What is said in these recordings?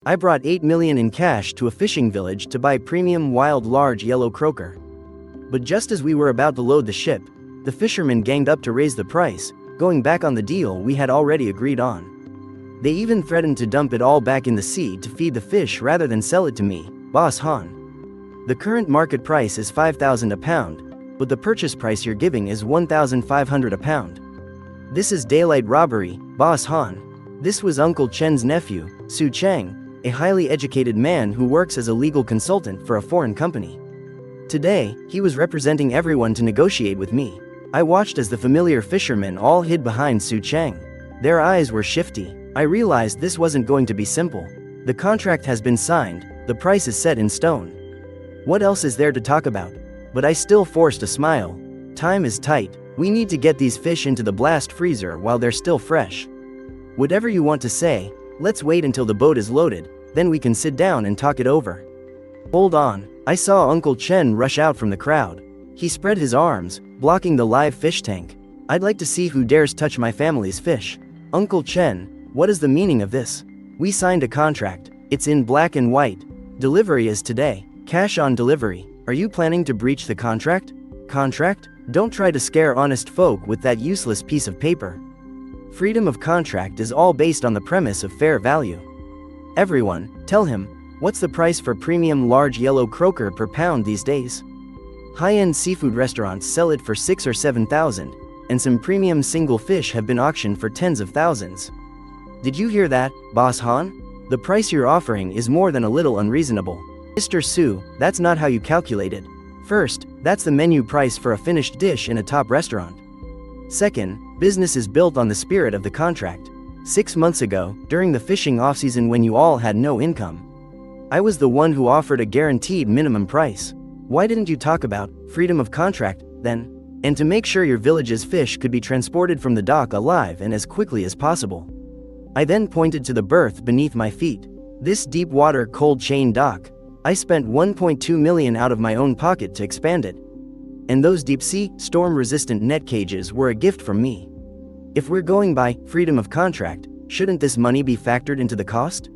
I brought 8 million in cash to a fishing village to buy premium wild large yellow croaker. But just as we were about to load the ship, the fishermen ganged up to raise the price, going back on the deal we had already agreed on. They even threatened to dump it all back in the sea to feed the fish rather than sell it to me, Boss Han. The current market price is 5,000 a pound, but the purchase price you're giving is 1,500 a pound. This is daylight robbery, Boss Han. This was Uncle Chen's nephew, Su Cheng, a highly educated man who works as a legal consultant for a foreign company. Today, he was representing everyone to negotiate with me. I watched as the familiar fishermen all hid behind Su Cheng. Their eyes were shifty. I realized this wasn't going to be simple. The contract has been signed, the price is set in stone. What else is there to talk about? But I still forced a smile. Time is tight. We need to get these fish into the blast freezer while they're still fresh. Whatever you want to say, let's wait until the boat is loaded, then we can sit down and talk it over. Hold on, I saw Uncle Chen rush out from the crowd. He spread his arms, blocking the live fish tank. I'd like to see who dares touch my family's fish. Uncle Chen, what is the meaning of this? We signed a contract. It's in black and white. Delivery is today. Cash on delivery. Are you planning to breach the contract? Contract? Don't try to scare honest folk with that useless piece of paper. Freedom of contract is all based on the premise of fair value. Everyone, tell him, what's the price for premium large yellow croaker per pound these days? High-end seafood restaurants sell it for 6 or 7,000, and some premium single fish have been auctioned for tens of thousands. Did you hear that, Boss Han? The price you're offering is more than a little unreasonable. Mr. Su, that's not how you calculate it. First, that's the menu price for a finished dish in a top restaurant. Second, business is built on the spirit of the contract. 6 months ago, during the fishing off-season when you all had no income, I was the one who offered a guaranteed minimum price. Why didn't you talk about freedom of contract, then? And to make sure your village's fish could be transported from the dock alive and as quickly as possible. I then pointed to the berth beneath my feet. This deep water cold chain dock. I spent 1.2 million out of my own pocket to expand it. And those deep-sea, storm-resistant net cages were a gift from me. If we're going by freedom of contract, shouldn't this money be factored into the cost?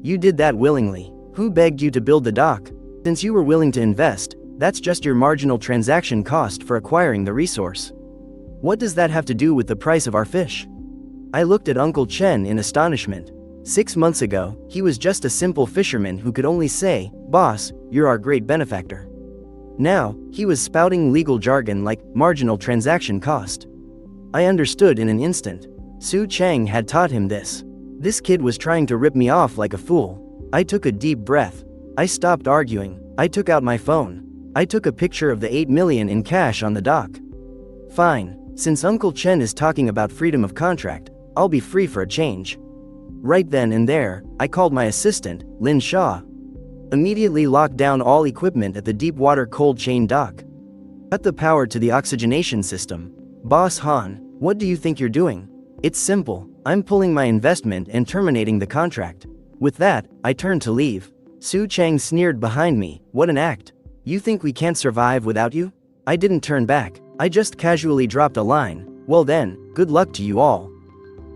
You did that willingly. Who begged you to build the dock? Since you were willing to invest, that's just your marginal transaction cost for acquiring the resource. What does that have to do with the price of our fish? I looked at Uncle Chen in astonishment. 6 months ago, he was just a simple fisherman who could only say, "Boss, you're our great benefactor." Now, he was spouting legal jargon like marginal transaction cost. I understood in an instant. Su Cheng had taught him this. This kid was trying to rip me off like a fool. I took a deep breath. I stopped arguing. I took out my phone. I took a picture of the 8 million in cash on the dock. Fine, since Uncle Chen is talking about freedom of contract, I'll be free for a change. Right then and there, I called my assistant, Lin Shaw. Immediately locked down all equipment at the deep water cold chain dock. Cut the power to the oxygenation system. Boss Han, what do you think you're doing? It's simple. I'm pulling my investment and terminating the contract. With that, I turned to leave. Su Cheng sneered behind me. What an act. You think we can't survive without you? I didn't turn back. I just casually dropped a line. Well then, good luck to you all.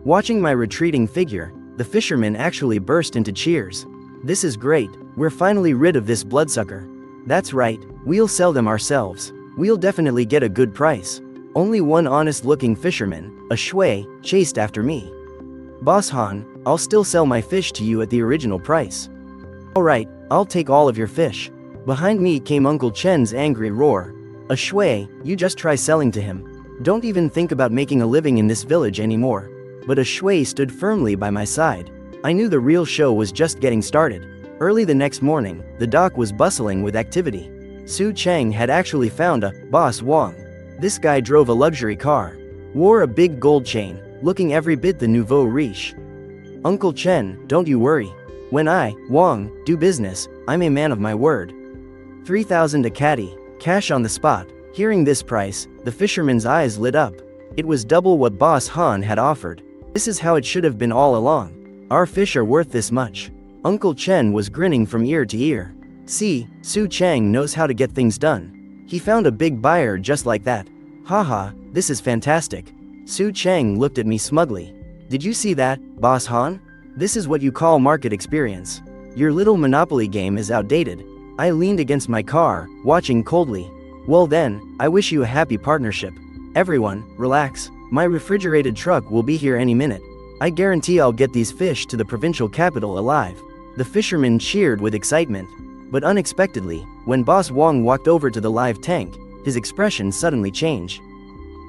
Watching my retreating figure, the fishermen actually burst into cheers. This is great. We're finally rid of this bloodsucker. That's right, we'll sell them ourselves. We'll definitely get a good price. Only one honest-looking fisherman, a shui, chased after me. Boss Han, I'll still sell my fish to you at the original price. Alright, I'll take all of your fish. Behind me came Uncle Chen's angry roar. A shui, you just try selling to him. Don't even think about making a living in this village anymore. But a shui stood firmly by my side. I knew the real show was just getting started. Early the next morning, the dock was bustling with activity. Su Cheng had actually found a Boss Wang. This guy drove a luxury car, wore a big gold chain, looking every bit the nouveau riche. Uncle Chen, don't you worry. When I, Wang, do business, I'm a man of my word. 3,000 a caddy, cash on the spot. Hearing this price, the fisherman's eyes lit up. It was double what Boss Han had offered. This is how it should have been all along. Our fish are worth this much. Uncle Chen was grinning from ear to ear. See, Su Cheng knows how to get things done. He found a big buyer just like that. Haha, this is fantastic. Su Cheng looked at me smugly. Did you see that, Boss Han? This is what you call market experience. Your little monopoly game is outdated. I leaned against my car, watching coldly. Well then, I wish you a happy partnership. Everyone, relax. My refrigerated truck will be here any minute. I guarantee I'll get these fish to the provincial capital alive. The fishermen cheered with excitement. But unexpectedly, when Boss Wong walked over to the live tank, his expression suddenly changed.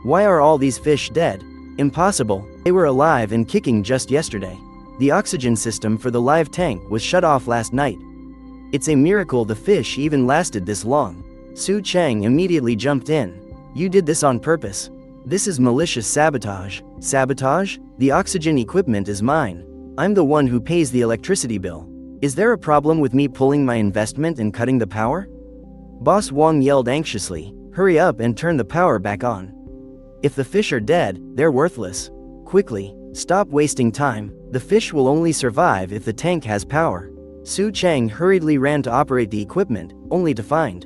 Why are all these fish dead? Impossible. They were alive and kicking just yesterday. The oxygen system for the live tank was shut off last night. It's a miracle the fish even lasted this long. Su Chang immediately jumped in. You did this on purpose. This is malicious sabotage. Sabotage? The oxygen equipment is mine. I'm the one who pays the electricity bill. Is there a problem with me pulling my investment and cutting the power? Boss Wong yelled anxiously. Hurry up and turn the power back on. If the fish are dead, they're worthless. Quickly, stop wasting time. The fish will only survive if the tank has power. Su Chang hurriedly ran to operate the equipment, only to find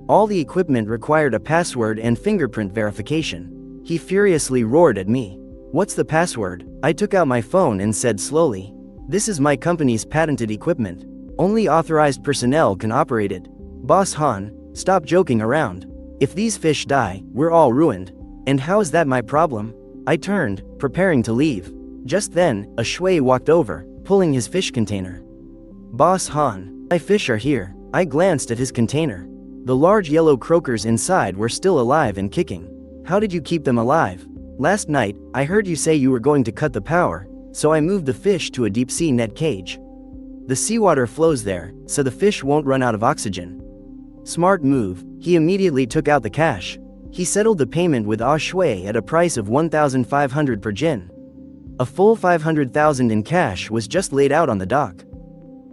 all the equipment required a password and fingerprint verification. He furiously roared at me. What's the password? I took out my phone and said slowly. This is my company's patented equipment. Only authorized personnel can operate it. Boss Han, stop joking around. If these fish die, we're all ruined. And how is that my problem? I turned, preparing to leave. Just then, a shui walked over, pulling his fish container. Boss Han, my fish are here. I glanced at his container. The large yellow croakers inside were still alive and kicking. How did you keep them alive? Last night, I heard you say you were going to cut the power, so I moved the fish to a deep-sea net cage. The seawater flows there, so the fish won't run out of oxygen. Smart move. He immediately took out the cash. He settled the payment with shui at a price of 1,500 per jin. A full 500,000 in cash was just laid out on the dock.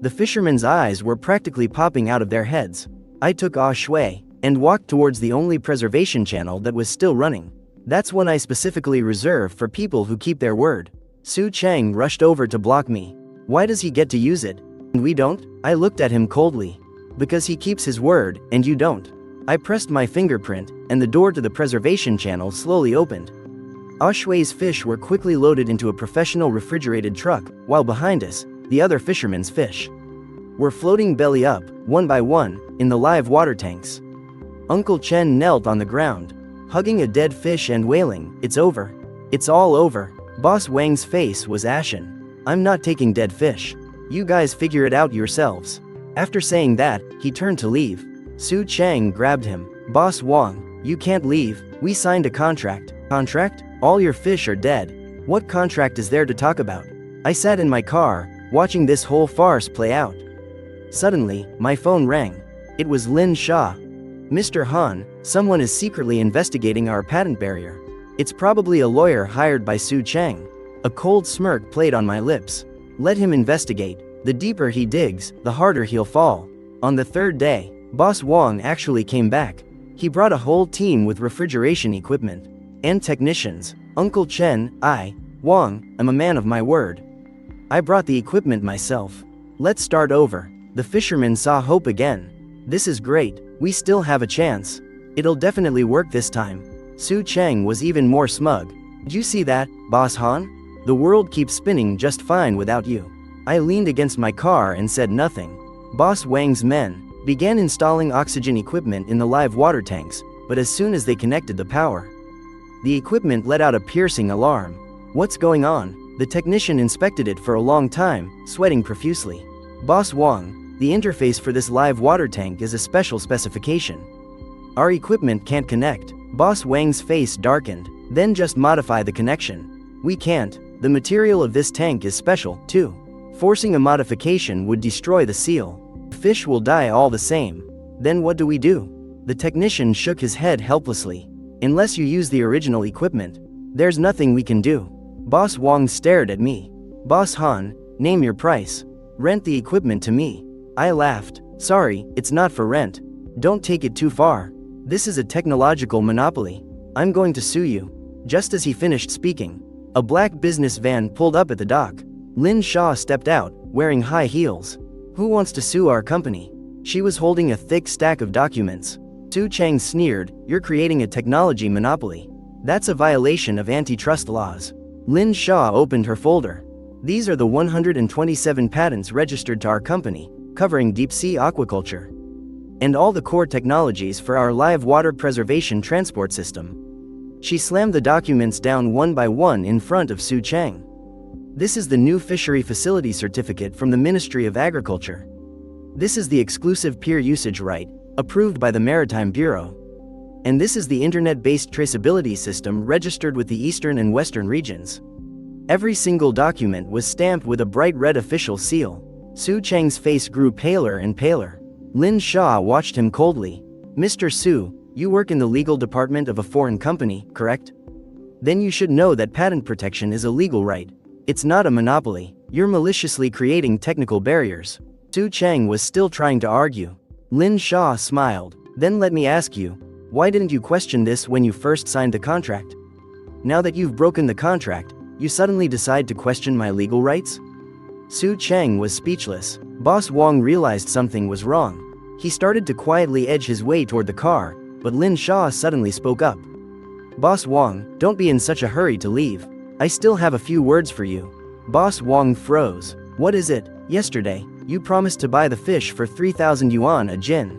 The fishermen's eyes were practically popping out of their heads. I took shui and walked towards the only preservation channel that was still running. That's one I specifically reserve for people who keep their word. Su Chang rushed over to block me. Why does he get to use it, and we don't? I looked at him coldly. Because he keeps his word, and you don't. I pressed my fingerprint, and the door to the preservation channel slowly opened. Shui's fish were quickly loaded into a professional refrigerated truck, while behind us, the other fishermen's fish were floating belly up, one by one, in the live water tanks. Uncle Chen knelt on the ground, hugging a dead fish and wailing, "It's over. It's all over." Boss Wang's face was ashen. "I'm not taking dead fish. You guys figure it out yourselves." After saying that, he turned to leave. Su Chang grabbed him. "Boss Wang, you can't leave. We signed a contract." "Contract? All your fish are dead. What contract is there to talk about?" I sat in my car, watching this whole farce play out. Suddenly, my phone rang. It was Lin Sha. "Mr. Han, someone is secretly investigating our patent barrier. It's probably a lawyer hired by Su Chang." A cold smirk played on my lips. "Let him investigate. The deeper he digs, the harder he'll fall." On the third day, Boss Wong actually came back. He brought a whole team with refrigeration equipment and technicians. Uncle Chen, Wong, am a man of my word. I brought the equipment myself. Let's start over. The fishermen saw hope again. This is great. We still have a chance. It'll definitely work this time. Su Chang was even more smug. "Did you see that, Boss Han? The world keeps spinning just fine without you." I leaned against my car and said nothing. Boss Wang's men began installing oxygen equipment in the live water tanks, but as soon as they connected the power, the equipment let out a piercing alarm. "What's going on?" The technician inspected it for a long time, sweating profusely. "Boss Wang, the interface for this live water tank is a special specification. Our equipment can't connect." Boss Wang's face darkened. "Then just modify the connection." "We can't. The material of this tank is special, too. Forcing a modification would destroy the seal. The fish will die all the same." "Then what do we do?" The technician shook his head helplessly. "Unless you use the original equipment, there's nothing we can do." Boss Wang stared at me. "Boss Han, name your price. Rent the equipment to me." I laughed. "Sorry, it's not for rent. Don't take it too far. This is a technological monopoly. I'm going to sue you." Just as he finished speaking, a black business van pulled up at the dock. Lin Sha stepped out, wearing high heels. "Who wants to sue our company?" She was holding a thick stack of documents. Su Chang sneered, "You're creating a technology monopoly. That's a violation of antitrust laws." Lin Sha opened her folder. These are the 127 patents registered to our company, covering deep-sea aquaculture. And all the core technologies for our live water preservation transport system. She slammed the documents down one by one in front of Su Chang. This is the new fishery facility certificate from the Ministry of Agriculture. This is the exclusive peer usage right, approved by the Maritime Bureau. And this is the internet-based traceability system registered with the Eastern and Western regions. Every single document was stamped with a bright red official seal. Su Chang's face grew paler and paler. Lin Shaw watched him coldly. Mr. Su, you work in the legal department of a foreign company, correct? Then you should know that patent protection is a legal right. It's not a monopoly. You're maliciously creating technical barriers. Su Chang was still trying to argue. Lin Shaw smiled. Then let me ask you, why didn't you question this when you first signed the contract? Now that you've broken the contract, you suddenly decide to question my legal rights? Su Chang was speechless. Boss Wong realized something was wrong. He started to quietly edge his way toward the car, but Lin Shaw suddenly spoke up. Boss Wong, don't be in such a hurry to leave. I still have a few words for you. Boss Wong froze. What is it? Yesterday, you promised to buy the fish for 3,000 yuan a jin.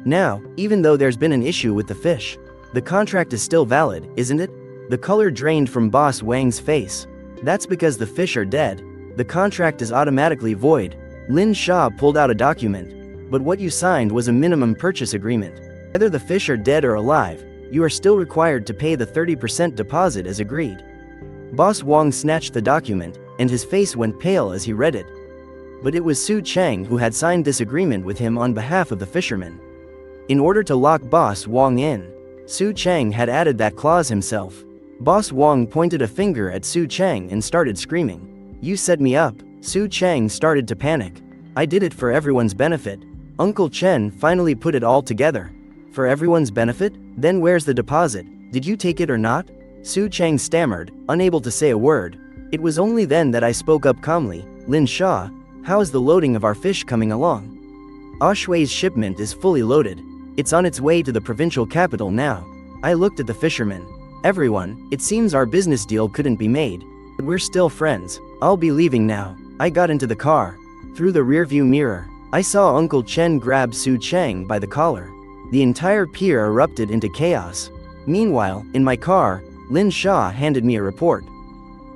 Now, even though there's been an issue with the fish, the contract is still valid, isn't it? The color drained from Boss Wang's face. That's because the fish are dead. The contract is automatically void. Lin Shaw pulled out a document. But what you signed was a minimum purchase agreement. Whether the fish are dead or alive, you are still required to pay the 30% deposit as agreed. Boss Wong snatched the document, and his face went pale as he read it. But it was Su Chang who had signed this agreement with him on behalf of the fishermen. In order to lock Boss Wong in, Su Chang had added that clause himself. Boss Wong pointed a finger at Su Chang and started screaming. You set me up. Su Chang started to panic. I did it for everyone's benefit. Uncle Chen finally put it all together. For everyone's benefit? Then where's the deposit? Did you take it or not? Su Chang stammered, unable to say a word. It was only then that I spoke up calmly. Lin Shaw, how is the loading of our fish coming along? Oshui's shipment is fully loaded. It's on its way to the provincial capital now. I looked at the fishermen. Everyone, it seems our business deal couldn't be made. But we're still friends. I'll be leaving now. I got into the car. Through the rearview mirror, I saw Uncle Chen grab Su Chang by the collar. The entire pier erupted into chaos. Meanwhile, in my car, Lin Shaw handed me a report.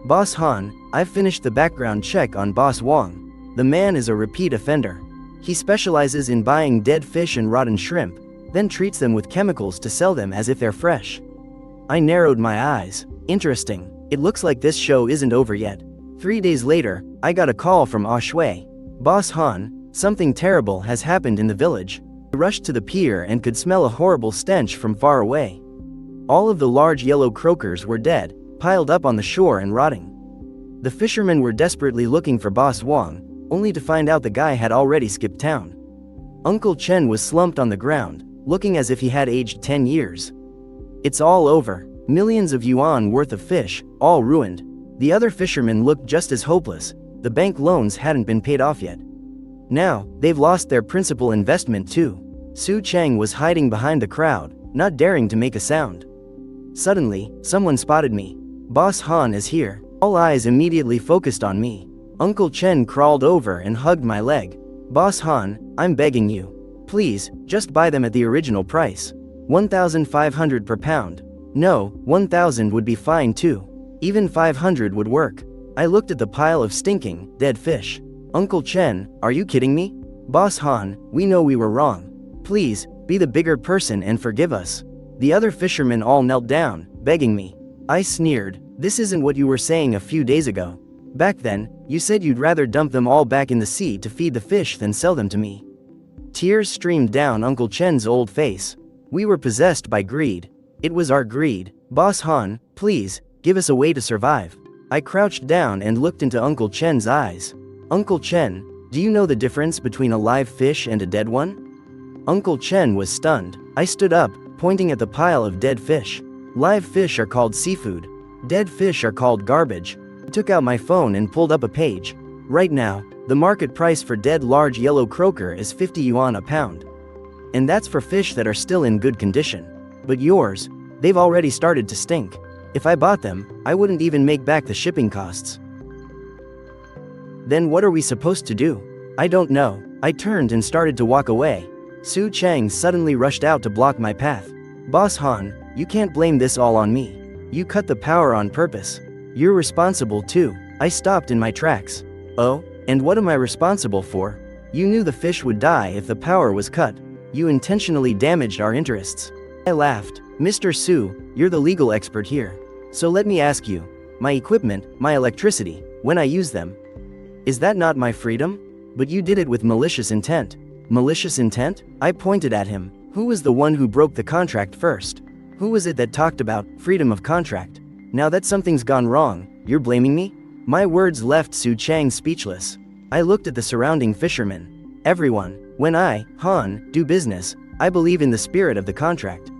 Boss Han, I've finished the background check on Boss Wong. The man is a repeat offender. He specializes in buying dead fish and rotten shrimp, then treats them with chemicals to sell them as if they're fresh. I narrowed my eyes. Interesting. It looks like this show isn't over yet. 3 days later, I got a call from Oshui. Boss Han, something terrible has happened in the village. I rushed to the pier and could smell a horrible stench from far away. All of the large yellow croakers were dead, piled up on the shore and rotting. The fishermen were desperately looking for Boss Wong, only to find out the guy had already skipped town. Uncle Chen was slumped on the ground, looking as if he had aged 10 years. It's all over. Millions of yuan worth of fish, all ruined. The other fishermen looked just as hopeless. The bank loans hadn't been paid off yet. Now, they've lost their principal investment too. Su Chang was hiding behind the crowd, not daring to make a sound. Suddenly, someone spotted me. Boss Han is here. All eyes immediately focused on me. Uncle Chen crawled over and hugged my leg. Boss Han, I'm begging you. Please, just buy them at the original price. 1,500 per pound. No, 1,000 would be fine too. Even 500 would work. I looked at the pile of stinking, dead fish. Uncle Chen, are you kidding me? Boss Han, we know we were wrong. Please, be the bigger person and forgive us. The other fishermen all knelt down, begging me. I sneered. This isn't what you were saying a few days ago. Back then, you said you'd rather dump them all back in the sea to feed the fish than sell them to me. Tears streamed down Uncle Chen's old face. We were possessed by greed. It was our greed. Boss Han, please, give us a way to survive. I crouched down and looked into Uncle Chen's eyes. Uncle Chen, do you know the difference between a live fish and a dead one? Uncle Chen was stunned. I stood up, pointing at the pile of dead fish. Live fish are called seafood. Dead fish are called garbage. I took out my phone and pulled up a page. Right now, the market price for dead large yellow croaker is 50 yuan a pound. And that's for fish that are still in good condition. But yours, they've already started to stink. If I bought them, I wouldn't even make back the shipping costs. Then what are we supposed to do? I don't know. I turned and started to walk away. Su Chang suddenly rushed out to block my path. Boss Han, you can't blame this all on me. You cut the power on purpose. You're responsible too. I stopped in my tracks. Oh, and what am I responsible for? You knew the fish would die if the power was cut. You intentionally damaged our interests. I laughed. Mr. Su, you're the legal expert here. So let me ask you, my equipment, my electricity, when I use them, is that not my freedom? But you did it with malicious intent. Malicious intent? I pointed at him. Who was the one who broke the contract first? Who was it that talked about freedom of contract? Now that something's gone wrong, you're blaming me? My words left Su Chang speechless. I looked at the surrounding fishermen. Everyone, when I, Han, do business, I believe in the spirit of the contract.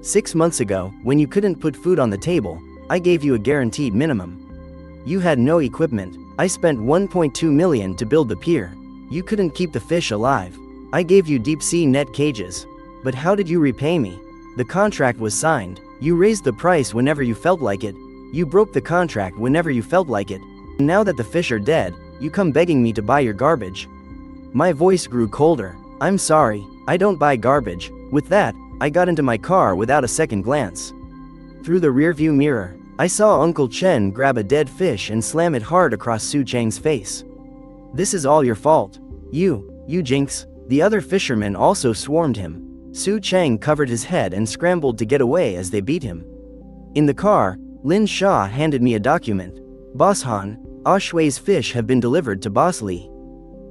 6 months ago, when you couldn't put food on the table, I gave you a guaranteed minimum. You had no equipment. I spent 1.2 million to build the pier. You couldn't keep the fish alive. I gave you deep-sea net cages. But how did you repay me? The contract was signed. You raised the price whenever you felt like it. You broke the contract whenever you felt like it. Now that the fish are dead, you come begging me to buy your garbage. My voice grew colder. I'm sorry, I don't buy garbage. With that, I got into my car without a second glance. Through the rearview mirror, I saw Uncle Chen grab a dead fish and slam it hard across Su Chang's face. This is all your fault. You jinx. The other fishermen also swarmed him. Su Chang covered his head and scrambled to get away as they beat him. In the car, Lin Sha handed me a document. Boss Han, Shui's fish have been delivered to Boss Li.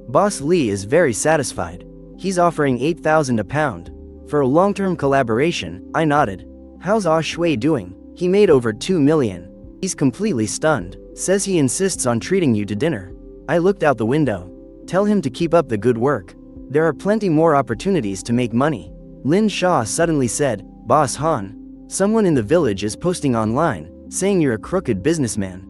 Boss Li is very satisfied. He's offering 8,000 a pound. For a long-term collaboration, I nodded. How's Shui doing? He made over 2 million. He's completely stunned. Says he insists on treating you to dinner. I looked out the window. Tell him to keep up the good work. There are plenty more opportunities to make money. Lin Sha suddenly said, Boss Han, someone in the village is posting online, saying you're a crooked businessman.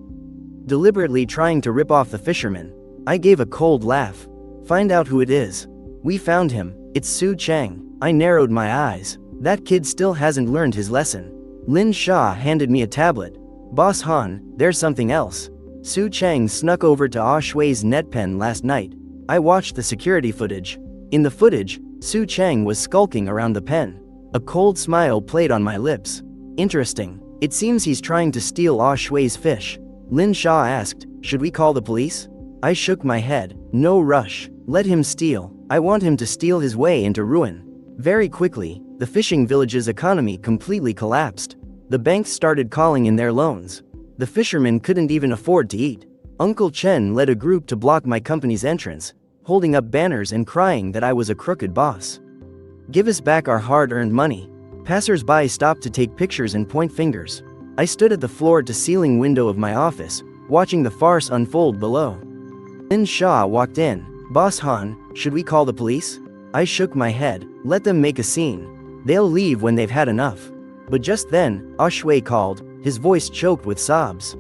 Deliberately trying to rip off the fishermen. I gave a cold laugh. Find out who it is. We found him. It's Su Chang. I narrowed my eyes. That kid still hasn't learned his lesson. Lin Sha handed me a tablet. Boss Han, there's something else. Su Chang snuck over to Shui's net pen last night. I watched the security footage. In the footage, Su Chang was skulking around the pen. A cold smile played on my lips. Interesting. It seems he's trying to steal Shui's fish. Lin Sha asked, should we call the police? I shook my head. No rush. Let him steal. I want him to steal his way into ruin. Very quickly, the fishing village's economy completely collapsed. The banks started calling in their loans. The fishermen couldn't even afford to eat. Uncle Chen led a group to block my company's entrance, holding up banners and crying that I was a crooked boss. Give us back our hard-earned money. Passers-by stopped to take pictures and point fingers. I stood at the floor-to-ceiling window of my office, watching the farce unfold below. Lin Sha walked in. Boss Han, should we call the police? I shook my head. Let them make a scene. They'll leave when they've had enough. But just then, Shui called, his voice choked with sobs.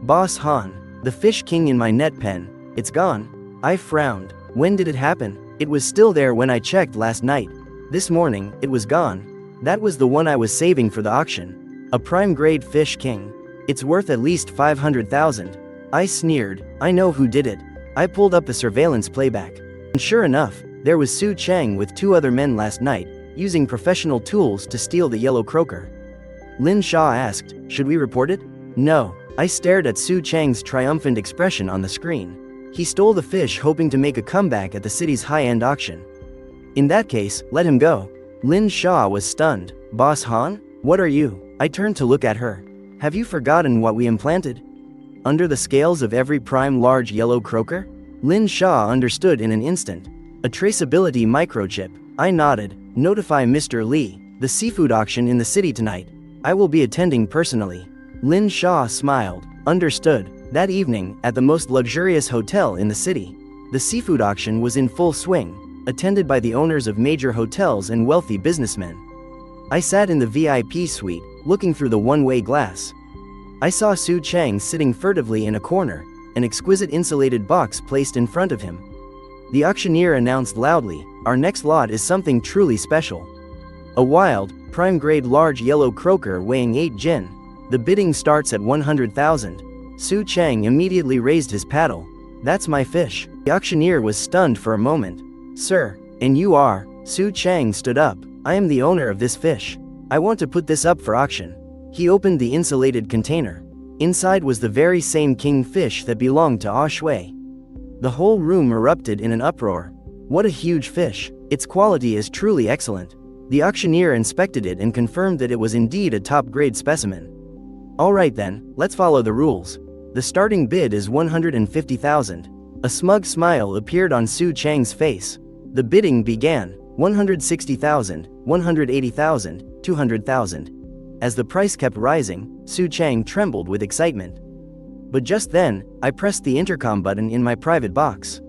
Boss Han, the fish king in my net pen, it's gone. I frowned. When did it happen? It was still there when I checked last night. This morning, it was gone. That was the one I was saving for the auction. A prime-grade fish king. It's worth at least 500,000. I sneered. I know who did it. I pulled up the surveillance playback. And sure enough, there was Su Chang with 2 other men last night, using professional tools to steal the yellow croaker. Lin Sha asked, should we report it? No. I stared at Su Chang's triumphant expression on the screen. He stole the fish hoping to make a comeback at the city's high-end auction. In that case, let him go. Lin Sha was stunned. Boss Han? What are you? I turned to look at her. Have you forgotten what we implanted under the scales of every prime large yellow croaker? Lin Sha understood in an instant. A traceability microchip. I nodded. Notify Mr. Li. The seafood auction in the city tonight. I will be attending personally. Lin Sha smiled. Understood. That evening, at the most luxurious hotel in the city, the seafood auction was in full swing, attended by the owners of major hotels and wealthy businessmen. I sat in the VIP suite, looking through the one-way glass. I saw Su Chang sitting furtively in a corner, an exquisite insulated box placed in front of him. The auctioneer announced loudly, our next lot is something truly special. A wild, prime-grade large yellow croaker weighing 8 jin. The bidding starts at 100,000. Su Chang immediately raised his paddle. That's my fish. The auctioneer was stunned for a moment. Sir, and you are? Su Chang stood up. I am the owner of this fish. I want to put this up for auction. He opened the insulated container. Inside was the very same kingfish that belonged to Ah Shui. The whole room erupted in an uproar. What a huge fish. Its quality is truly excellent. The auctioneer inspected it and confirmed that it was indeed a top-grade specimen. Alright then, let's follow the rules. The starting bid is 150,000. A smug smile appeared on Su Chang's face. The bidding began. 160,000, 180,000, 200,000. As the price kept rising, Su Chang trembled with excitement. But just then, I pressed the intercom button in my private box.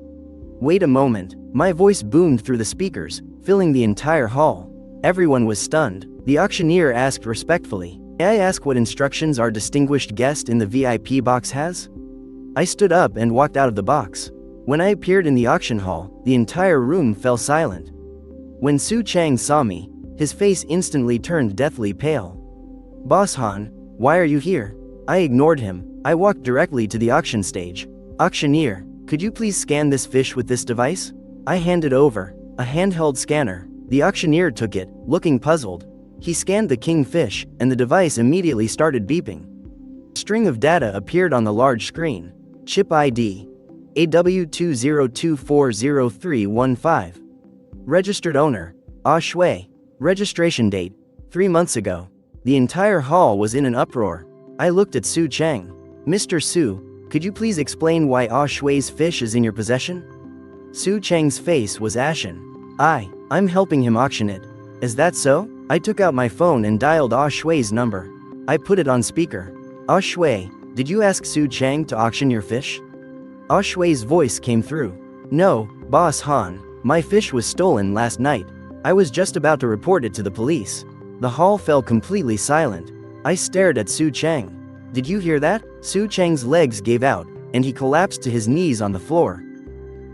Wait a moment, my voice boomed through the speakers, filling the entire hall. Everyone was stunned. The auctioneer asked respectfully, "May I ask what instructions our distinguished guest in the VIP box has?" I stood up and walked out of the box. When I appeared in the auction hall, the entire room fell silent. When Su Chang saw me, his face instantly turned deathly pale. "Boss Han, why are you here?" I ignored him. I walked directly to the auction stage. "Auctioneer, could you please scan this fish with this device?" I handed over a handheld scanner. The auctioneer took it, looking puzzled. He scanned the kingfish, and the device immediately started beeping. A string of data appeared on the large screen. Chip ID AW20240315. Registered owner Ah Shui. Registration date 3 months ago. The entire hall was in an uproar. I looked at Su Chang. "Mr. Su, could you please explain why Ah Shui's fish is in your possession?" Su Chang's face was ashen. I'm helping him auction it. Is that so? I took out my phone and dialed Ah Shui's number. I put it on speaker. "Ah Shui, did you ask Su Chang to auction your fish?" Ah Shui's voice came through. "No, Boss Han, my fish was stolen last night. I was just about to report it to the police." The hall fell completely silent. I stared at Su Chang. "Did you hear that?" Su Chang's legs gave out, and he collapsed to his knees on the floor.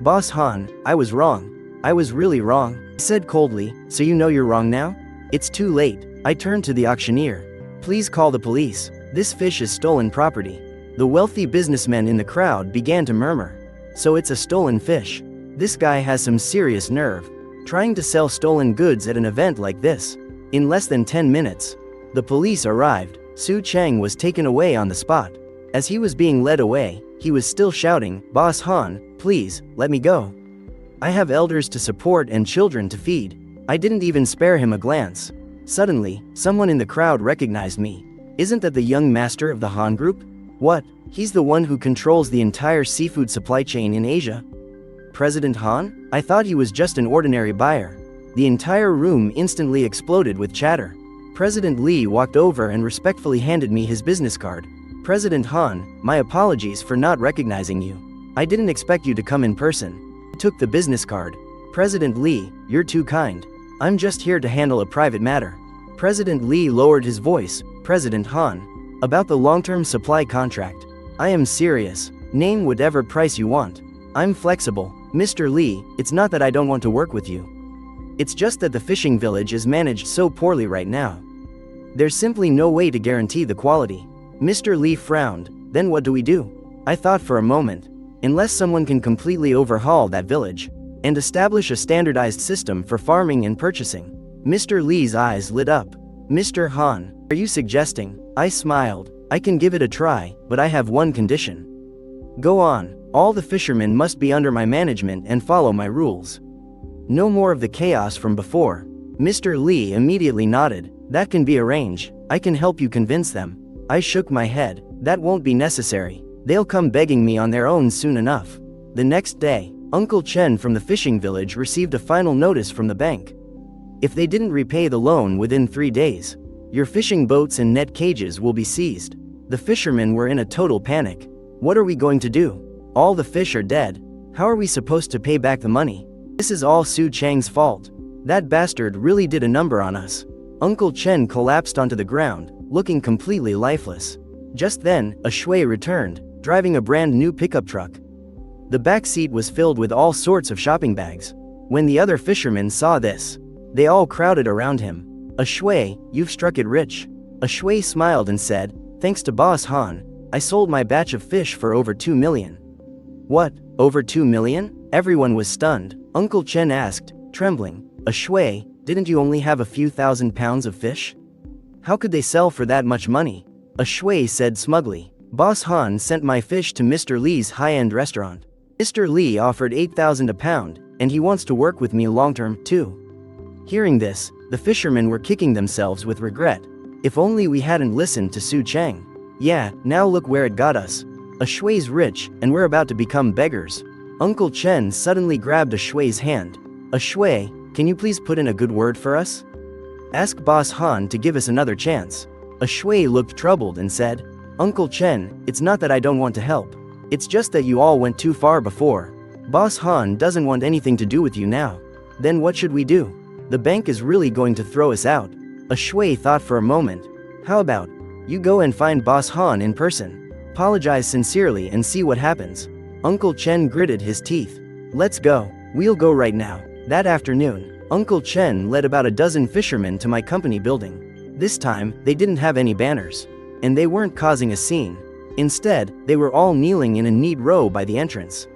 "Boss Han, I was wrong. I was really wrong," he said coldly. "So you know you're wrong now?" "It's too late." I turned to the auctioneer. "Please call the police. This fish is stolen property." The wealthy businessmen in the crowd began to murmur. "So it's a stolen fish. This guy has some serious nerve. Trying to sell stolen goods at an event like this." In less than 10 minutes, the police arrived. Su Chang was taken away on the spot. As he was being led away, he was still shouting, "Boss Han, please, let me go. I have elders to support and children to feed." I didn't even spare him a glance. Suddenly, someone in the crowd recognized me. "Isn't that the young master of the Han Group?" "What? He's the one who controls the entire seafood supply chain in Asia?" "President Han?" I thought he was just an ordinary buyer. The entire room instantly exploded with chatter. President Lee walked over and respectfully handed me his business card. "President Han, my apologies for not recognizing you. I didn't expect you to come in person." He took the business card. "President Lee, you're too kind. I'm just here to handle a private matter." President Lee lowered his voice. "President Han, about the long-term supply contract. I am serious. Name whatever price you want. I'm flexible." "Mr. Lee, it's not that I don't want to work with you. It's just that the fishing village is managed so poorly right now. There's simply no way to guarantee the quality." Mr. Lee frowned. "Then what do we do?" I thought for a moment. Unless someone can completely overhaul that village and establish a standardized system for farming and purchasing. Mr. Lee's eyes lit up. "Mr. Han, are you suggesting?" I smiled. "I can give it a try, but I have one condition." "Go on. All the fishermen must be under my management and follow my rules. No more of the chaos from before." Mr. Lee immediately nodded. "That can be arranged. I can help you convince them." I shook my head. "That won't be necessary. They'll come begging me on their own soon enough." The next day, Uncle Chen from the fishing village received a final notice from the bank. If they didn't repay the loan within 3 days, your fishing boats and net cages will be seized. The fishermen were in a total panic. What are we going to do? All the fish are dead. How are we supposed to pay back the money? This is all Su Chang's fault. That bastard really did a number on us. Uncle Chen collapsed onto the ground, looking completely lifeless. Just then, a Shui returned, driving a brand new pickup truck. The back seat was filled with all sorts of shopping bags. When the other fishermen saw this, they all crowded around him. "A Shui, you've struck it rich." A Shui smiled and said, "Thanks to Boss Han, I sold my batch of fish for over 2 million. "What? Over 2 million? Everyone was stunned. Uncle Chen asked, trembling, a shui, didn't you only have a few £1,000 of fish? How could they sell for that much money? A shui said smugly, Boss Han sent my fish to Mr. Li's high-end restaurant. Mr. Li offered 8,000 a pound, and he wants to work with me long-term, too. Hearing this, the fishermen were kicking themselves with regret. If only we hadn't listened to Su Cheng. Yeah, now look where it got us. A shui's rich, and we're about to become beggars. Uncle Chen suddenly grabbed a shui's hand. A shui, can you please put in a good word for us? Ask Boss Han to give us another chance. A shui looked troubled and said, Uncle Chen, it's not that I don't want to help. It's just that you all went too far before. Boss Han doesn't want anything to do with you now. Then what should we do? The bank is really going to throw us out. A shui thought for a moment. How about you go and find Boss Han in person? Apologize sincerely and see what happens. Uncle Chen gritted his teeth. Let's go. We'll go right now. That afternoon, Uncle Chen led about a dozen fishermen to my company building. This time, they didn't have any banners. And they weren't causing a scene. Instead, they were all kneeling in a neat row by the entrance.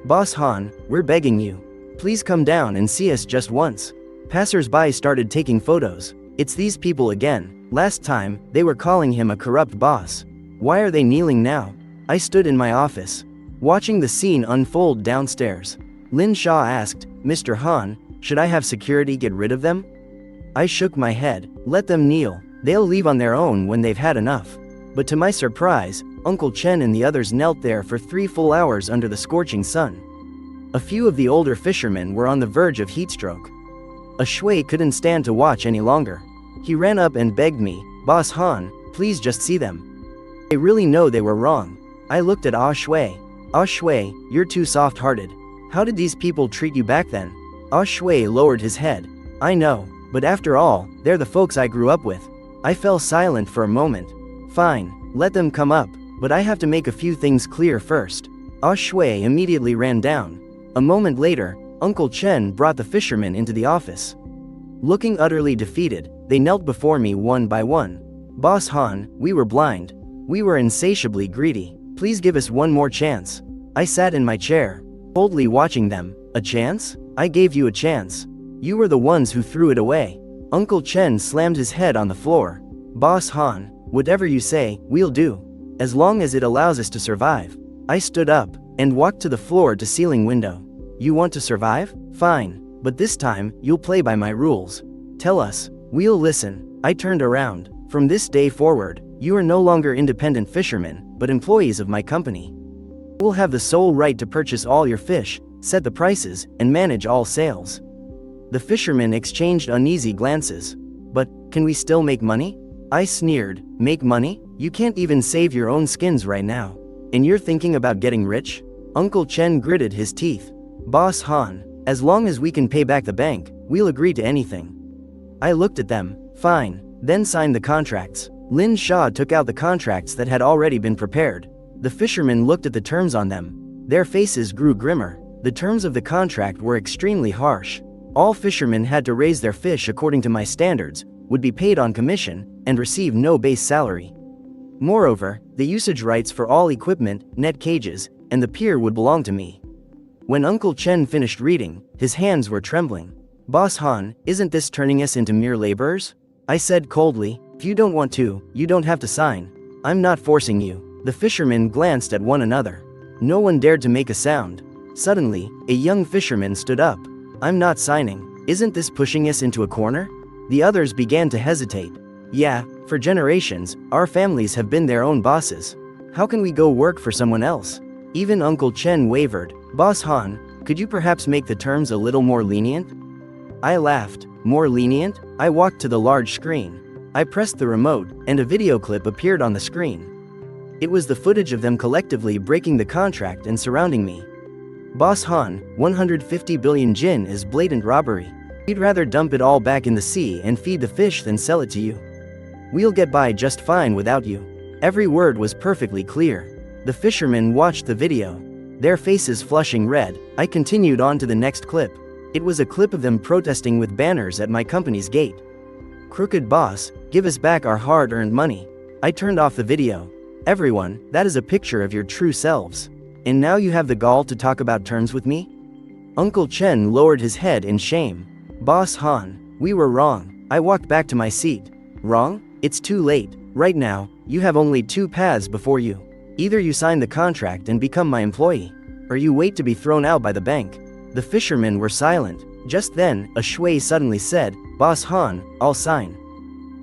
Boss Han, we're begging you. Please come down and see us just once. Passers-by started taking photos. It's these people again. Last time, they were calling him a corrupt boss. Why are they kneeling now? I stood in my office, watching the scene unfold downstairs. Lin Sha asked, Mr. Han, should I have security get rid of them? I shook my head. Let them kneel. They'll leave on their own when they've had enough. But to my surprise, Uncle Chen and the others knelt there for 3 full hours under the scorching sun. A few of the older fishermen were on the verge of heatstroke. A shui couldn't stand to watch any longer. He ran up and begged me, Boss Han, please just see them. I really know they were wrong. I looked at Ah Shui. Ah Shui, you're too soft-hearted. How did these people treat you back then? Ah Shui lowered his head. I know, but after all, they're the folks I grew up with. I fell silent for a moment. Fine, let them come up, but I have to make a few things clear first. Ah Shui immediately ran down. A moment later, Uncle Chen brought the fishermen into the office. Looking utterly defeated, they knelt before me one by one. Boss Han, we were blind. We were insatiably greedy. Please give us one more chance. I sat in my chair, coldly watching them. A chance? I gave you a chance. You were the ones who threw it away. Uncle Chen slammed his head on the floor. Boss Han, whatever you say, we'll do. As long as it allows us to survive. I stood up and walked to the floor-to-ceiling window. You want to survive? Fine. But this time, you'll play by my rules. Tell us. We'll listen. I turned around. From this day forward, you are no longer independent fishermen, but employees of my company. You will have the sole right to purchase all your fish, set the prices, and manage all sales. The fishermen exchanged uneasy glances. But, can we still make money? I sneered. Make money? You can't even save your own skins right now. And you're thinking about getting rich? Uncle Chen gritted his teeth. Boss Han, as long as we can pay back the bank, we'll agree to anything. I looked at them. Fine. Then signed the contracts. Lin Sha took out the contracts that had already been prepared. The fishermen looked at the terms on them. Their faces grew grimmer. The terms of the contract were extremely harsh. All fishermen had to raise their fish according to my standards, would be paid on commission, and receive no base salary. Moreover, the usage rights for all equipment, net cages, and the pier would belong to me. When Uncle Chen finished reading, his hands were trembling. Boss Han, isn't this turning us into mere laborers? I said coldly, if you don't want to, you don't have to sign. I'm not forcing you. The fishermen glanced at one another. No one dared to make a sound. Suddenly, a young fisherman stood up. I'm not signing. Isn't this pushing us into a corner? The others began to hesitate. Yeah, for generations, our families have been their own bosses. How can we go work for someone else? Even Uncle Chen wavered. Boss Han, could you perhaps make the terms a little more lenient? I laughed. More lenient? I walked to the large screen. I pressed the remote, and a video clip appeared on the screen. It was the footage of them collectively breaking the contract and surrounding me. Boss Han, 150 billion jin is blatant robbery. We'd rather dump it all back in the sea and feed the fish than sell it to you. We'll get by just fine without you. Every word was perfectly clear. The fishermen watched the video, their faces flushing red. I continued on to the next clip. It was a clip of them protesting with banners at my company's gate. Crooked boss, give us back our hard-earned money. I turned off the video. Everyone, that is a picture of your true selves. And now you have the gall to talk about terms with me? Uncle Chen lowered his head in shame. Boss Han, we were wrong. I walked back to my seat. Wrong? It's too late. Right now, you have only two paths before you. Either you sign the contract and become my employee, or you wait to be thrown out by the bank. The fishermen were silent. Just then, a shui suddenly said, Boss Han, I'll sign.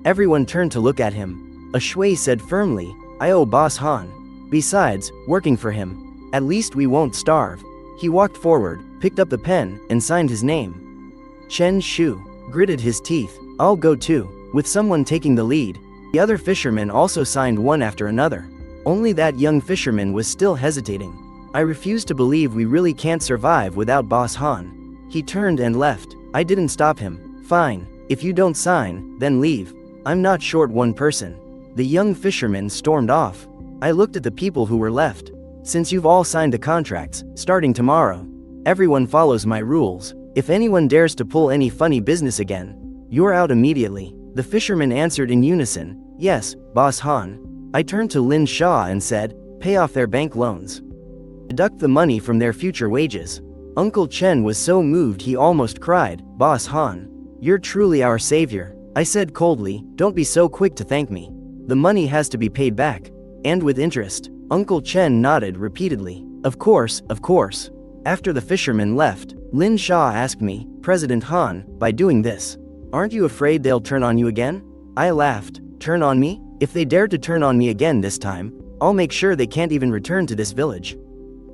Everyone turned to look at him. A shui said firmly, I owe Boss Han. Besides, working for him. At least we won't starve. He walked forward, picked up the pen, and signed his name. Chen Shu gritted his teeth. I'll go too. With someone taking the lead, the other fishermen also signed one after another. Only that young fisherman was still hesitating. I refuse to believe we really can't survive without Boss Han. He turned and left. I didn't stop him. Fine. If you don't sign, then leave. I'm not short one person. The young fisherman stormed off. I looked at the people who were left. Since you've all signed the contracts, starting tomorrow, everyone follows my rules. If anyone dares to pull any funny business again, you're out immediately. The fishermen answered in unison, yes, Boss Han. I turned to Lin Sha and said, pay off their bank loans. Deduct the money from their future wages. Uncle Chen was so moved he almost cried. Boss Han, you're truly our savior. I said coldly, don't be so quick to thank me. The money has to be paid back. And with interest. Uncle Chen nodded repeatedly. Of course, of course. After the fisherman left, Lin Sha asked me, President Han, by doing this, aren't you afraid they'll turn on you again? I laughed. Turn on me? If they dare to turn on me again this time, I'll make sure they can't even return to this village.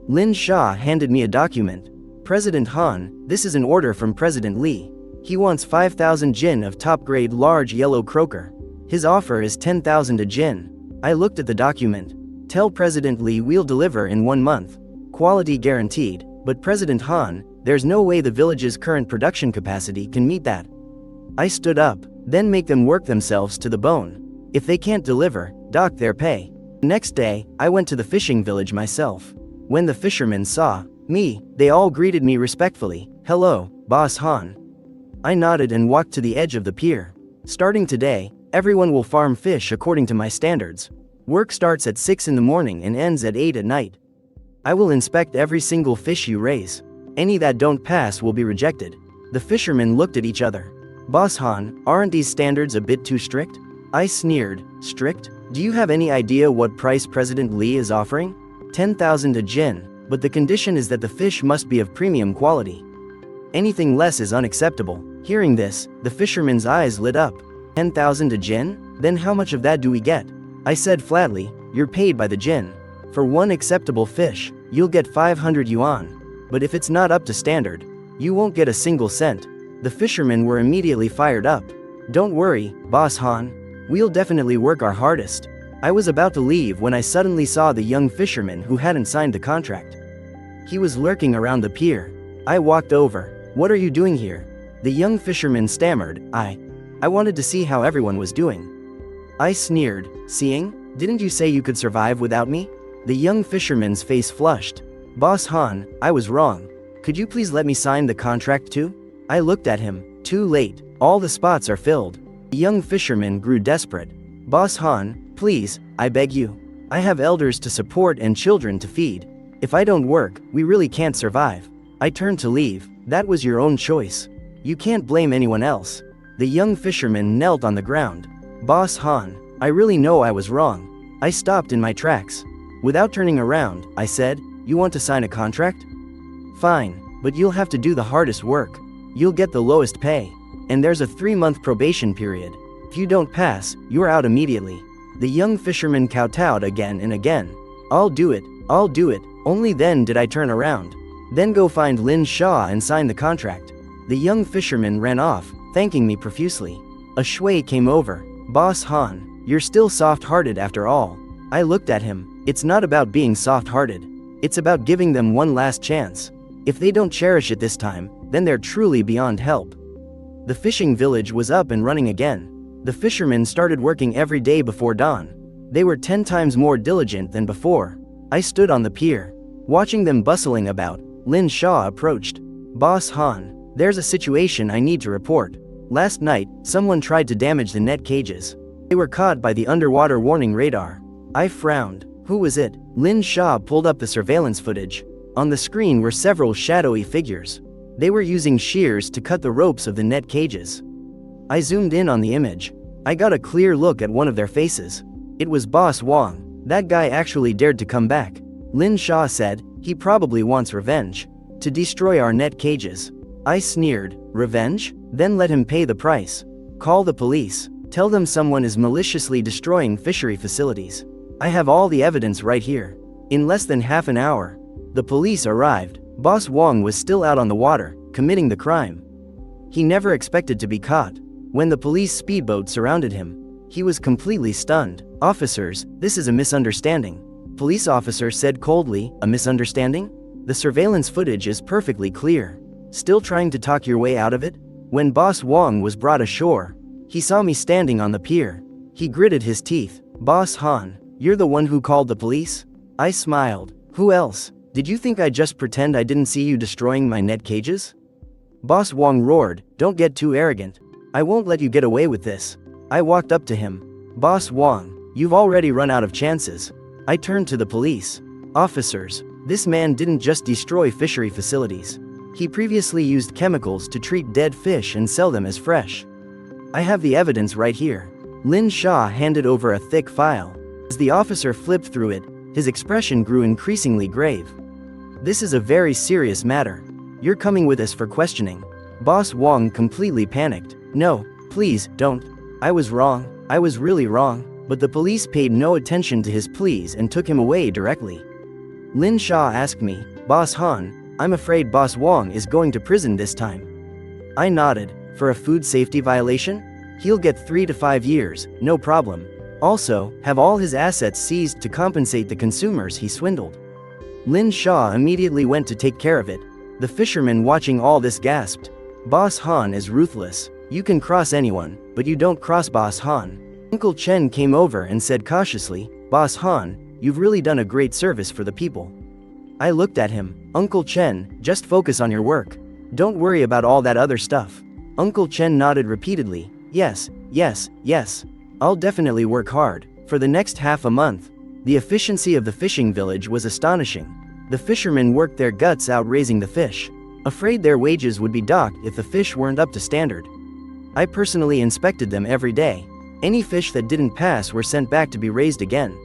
Lin Sha handed me a document. President Han, this is an order from President Li. He wants 5,000 jin of top-grade large yellow croaker. His offer is 10,000 a jin. I looked at the document. Tell President Li we'll deliver in 1 month. Quality guaranteed. But President Han, there's no way the village's current production capacity can meet that. I stood up. Then make them work themselves to the bone. If they can't deliver, dock their pay. Next day, I went to the fishing village myself. When the fishermen saw me, they all greeted me respectfully. Hello, Boss Han. I nodded and walked to the edge of the pier. Starting today, everyone will farm fish according to my standards. Work starts at 6 in the morning and ends at 8 at night. I will inspect every single fish you raise. Any that don't pass will be rejected. The fishermen looked at each other. Boss Han, aren't these standards a bit too strict? I sneered. Strict? Do you have any idea what price President Li is offering? 10,000 a jin, but the condition is that the fish must be of premium quality. Anything less is unacceptable. Hearing this, the fisherman's eyes lit up. 10,000 a jin? Then how much of that do we get? I said flatly, you're paid by the jin. For one acceptable fish, you'll get 500 yuan. But if it's not up to standard, you won't get a single cent. The fishermen were immediately fired up. Don't worry, Boss Han. We'll definitely work our hardest. I was about to leave when I suddenly saw the young fisherman who hadn't signed the contract. He was lurking around the pier. I walked over. What are you doing here? The young fisherman stammered. I wanted to see how everyone was doing. I sneered. Seeing? Didn't you say you could survive without me? The young fisherman's face flushed. Boss Han, I was wrong. Could you please let me sign the contract too? I looked at him. Too late. All the spots are filled. The young fisherman grew desperate. Boss Han, please, I beg you. I have elders to support and children to feed. If I don't work, we really can't survive. I turned to leave. That was your own choice. You can't blame anyone else. The young fisherman knelt on the ground. Boss Han, I really know I was wrong. I stopped in my tracks. Without turning around, I said, you want to sign a contract? Fine, but you'll have to do the hardest work. You'll get the lowest pay. And there's a 3-month probation period. If you don't pass, you're out immediately. The young fisherman kowtowed again and again. I'll do it, I'll do it. Only then did I turn around. Then go find Lin Sha and sign the contract. The young fisherman ran off, thanking me profusely. A shui came over. Boss Han, you're still soft-hearted after all. I looked at him. It's not about being soft-hearted. It's about giving them one last chance. If they don't cherish it this time, then they're truly beyond help. The fishing village was up and running again. The fishermen started working every day before dawn. They were 10 times more diligent than before. I stood on the pier, watching them bustling about. Lin Sha approached. Boss Han, there's a situation I need to report. Last night, someone tried to damage the net cages. They were caught by the underwater warning radar. I frowned. Who was it? Lin Sha pulled up the surveillance footage. On the screen were several shadowy figures. They were using shears to cut the ropes of the net cages. I zoomed in on the image. I got a clear look at one of their faces. It was Boss Wong. That guy actually dared to come back. Lin Sha said, he probably wants revenge. To destroy our net cages. I sneered, revenge? Then let him pay the price. Call the police. Tell them someone is maliciously destroying fishery facilities. I have all the evidence right here. In less than half an hour, the police arrived. Boss Wong was still out on the water, committing the crime. He never expected to be caught. When the police speedboat surrounded him, he was completely stunned. Officers, this is a misunderstanding. Police officer said coldly, a misunderstanding? The surveillance footage is perfectly clear. Still trying to talk your way out of it? When Boss Wong was brought ashore, he saw me standing on the pier. He gritted his teeth. Boss Han, you're the one who called the police? I smiled. Who else? Did you think I'd just pretend I didn't see you destroying my net cages? Boss Wong roared, don't get too arrogant. I won't let you get away with this. I walked up to him. Boss Wong, you've already run out of chances. I turned to the police. Officers, this man didn't just destroy fishery facilities. He previously used chemicals to treat dead fish and sell them as fresh. I have the evidence right here. Lin Sha handed over a thick file. As the officer flipped through it, his expression grew increasingly grave. This is a very serious matter. You're coming with us for questioning. Boss Wong completely panicked. No, please, don't. I was wrong. I was really wrong. But the police paid no attention to his pleas and took him away directly. Lin Sha asked me, Boss Han, I'm afraid Boss Wong is going to prison this time. I nodded. For a food safety violation? He'll get 3 to 5 years, no problem. Also, have all his assets seized to compensate the consumers he swindled. Lin Sha immediately went to take care of it. The fisherman watching all this gasped. Boss Han is ruthless. You can cross anyone, but you don't cross Boss Han. Uncle Chen came over and said cautiously, Boss Han, you've really done a great service for the people. I looked at him. Uncle Chen, just focus on your work. Don't worry about all that other stuff. Uncle Chen nodded repeatedly. Yes, yes, yes. I'll definitely work hard. For the next half a month, the efficiency of the fishing village was astonishing. The fishermen worked their guts out raising the fish, afraid their wages would be docked if the fish weren't up to standard. I personally inspected them every day. Any fish that didn't pass were sent back to be raised again.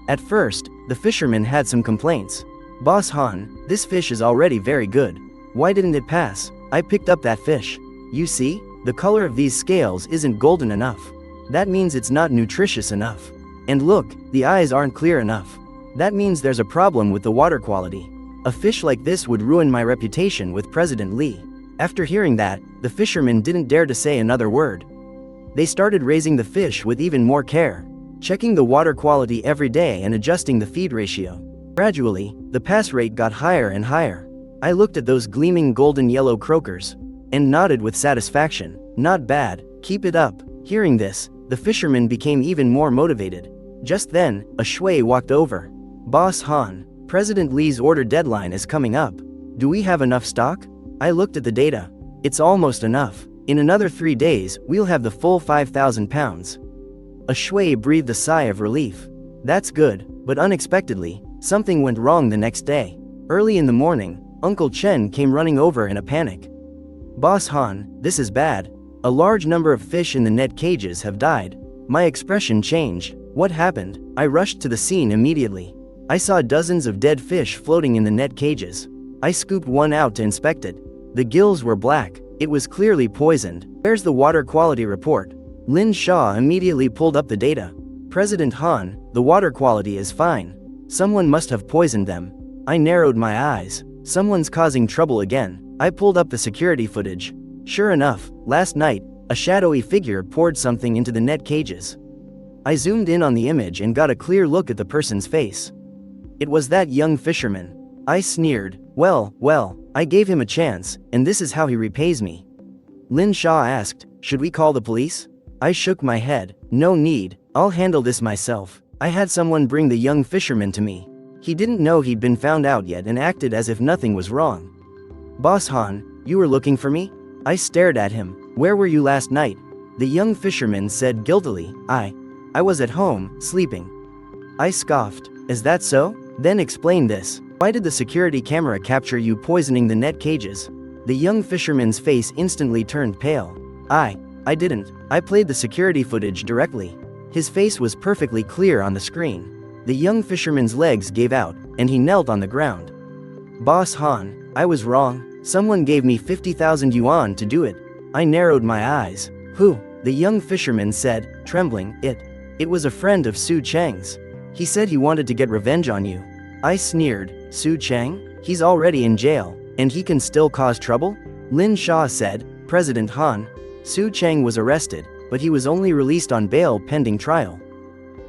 At first, the fishermen had some complaints. Boss Han, this fish is already very good. Why didn't it pass? I picked up that fish. You see, the color of these scales isn't golden enough. That means it's not nutritious enough. And look, the eyes aren't clear enough. That means there's a problem with the water quality. A fish like this would ruin my reputation with President Li. After hearing that, the fishermen didn't dare to say another word. They started raising the fish with even more care, checking the water quality every day and adjusting the feed ratio. Gradually, the pass rate got higher and higher. I looked at those gleaming golden yellow croakers and nodded with satisfaction. Not bad, keep it up. Hearing this, the fisherman became even more motivated. Just then, a shui walked over. Boss Han, President Li's order deadline is coming up. Do we have enough stock? I looked at the data. It's almost enough. In another 3 days, we'll have the full 5,000 pounds. A shui breathed a sigh of relief. That's good, but unexpectedly, something went wrong the next day. Early in the morning, Uncle Chen came running over in a panic. Boss Han, this is bad. A large number of fish in the net cages have died. My expression changed. What happened? I rushed to the scene immediately. I saw dozens of dead fish floating in the net cages. I scooped one out to inspect it. The gills were black. It was clearly poisoned. Where's the water quality report? Lin Sha immediately pulled up the data. President Han, the water quality is fine. Someone must have poisoned them. I narrowed my eyes. Someone's causing trouble again. I pulled up the security footage. Sure enough, last night, a shadowy figure poured something into the net cages. I zoomed in on the image and got a clear look at the person's face. It was that young fisherman. I sneered. Well, I gave him a chance, and this is how he repays me. Lin Sha asked, should we call the police? I shook my head. No need, I'll handle this myself. I had someone bring the young fisherman to me. He didn't know he'd been found out yet and acted as if nothing was wrong. Boss Han, you were looking for me? I stared at him. Where were you last night? The young fisherman said guiltily, I was at home, sleeping. I scoffed. Is that so? Then explain this. Why did the security camera capture you poisoning the net cages? The young fisherman's face instantly turned pale. I didn't. I played the security footage directly. His face was perfectly clear on the screen. The young fisherman's legs gave out, and he knelt on the ground. Boss Han, I was wrong. Someone gave me 50,000 yuan to do it. I narrowed my eyes. Who? The young fisherman said, trembling. It was a friend of Su Cheng's. He said he wanted to get revenge on you. I sneered. Su Cheng? He's already in jail, and he can still cause trouble? Lin Sha said. President Han. Su Cheng was arrested, but he was only released on bail pending trial.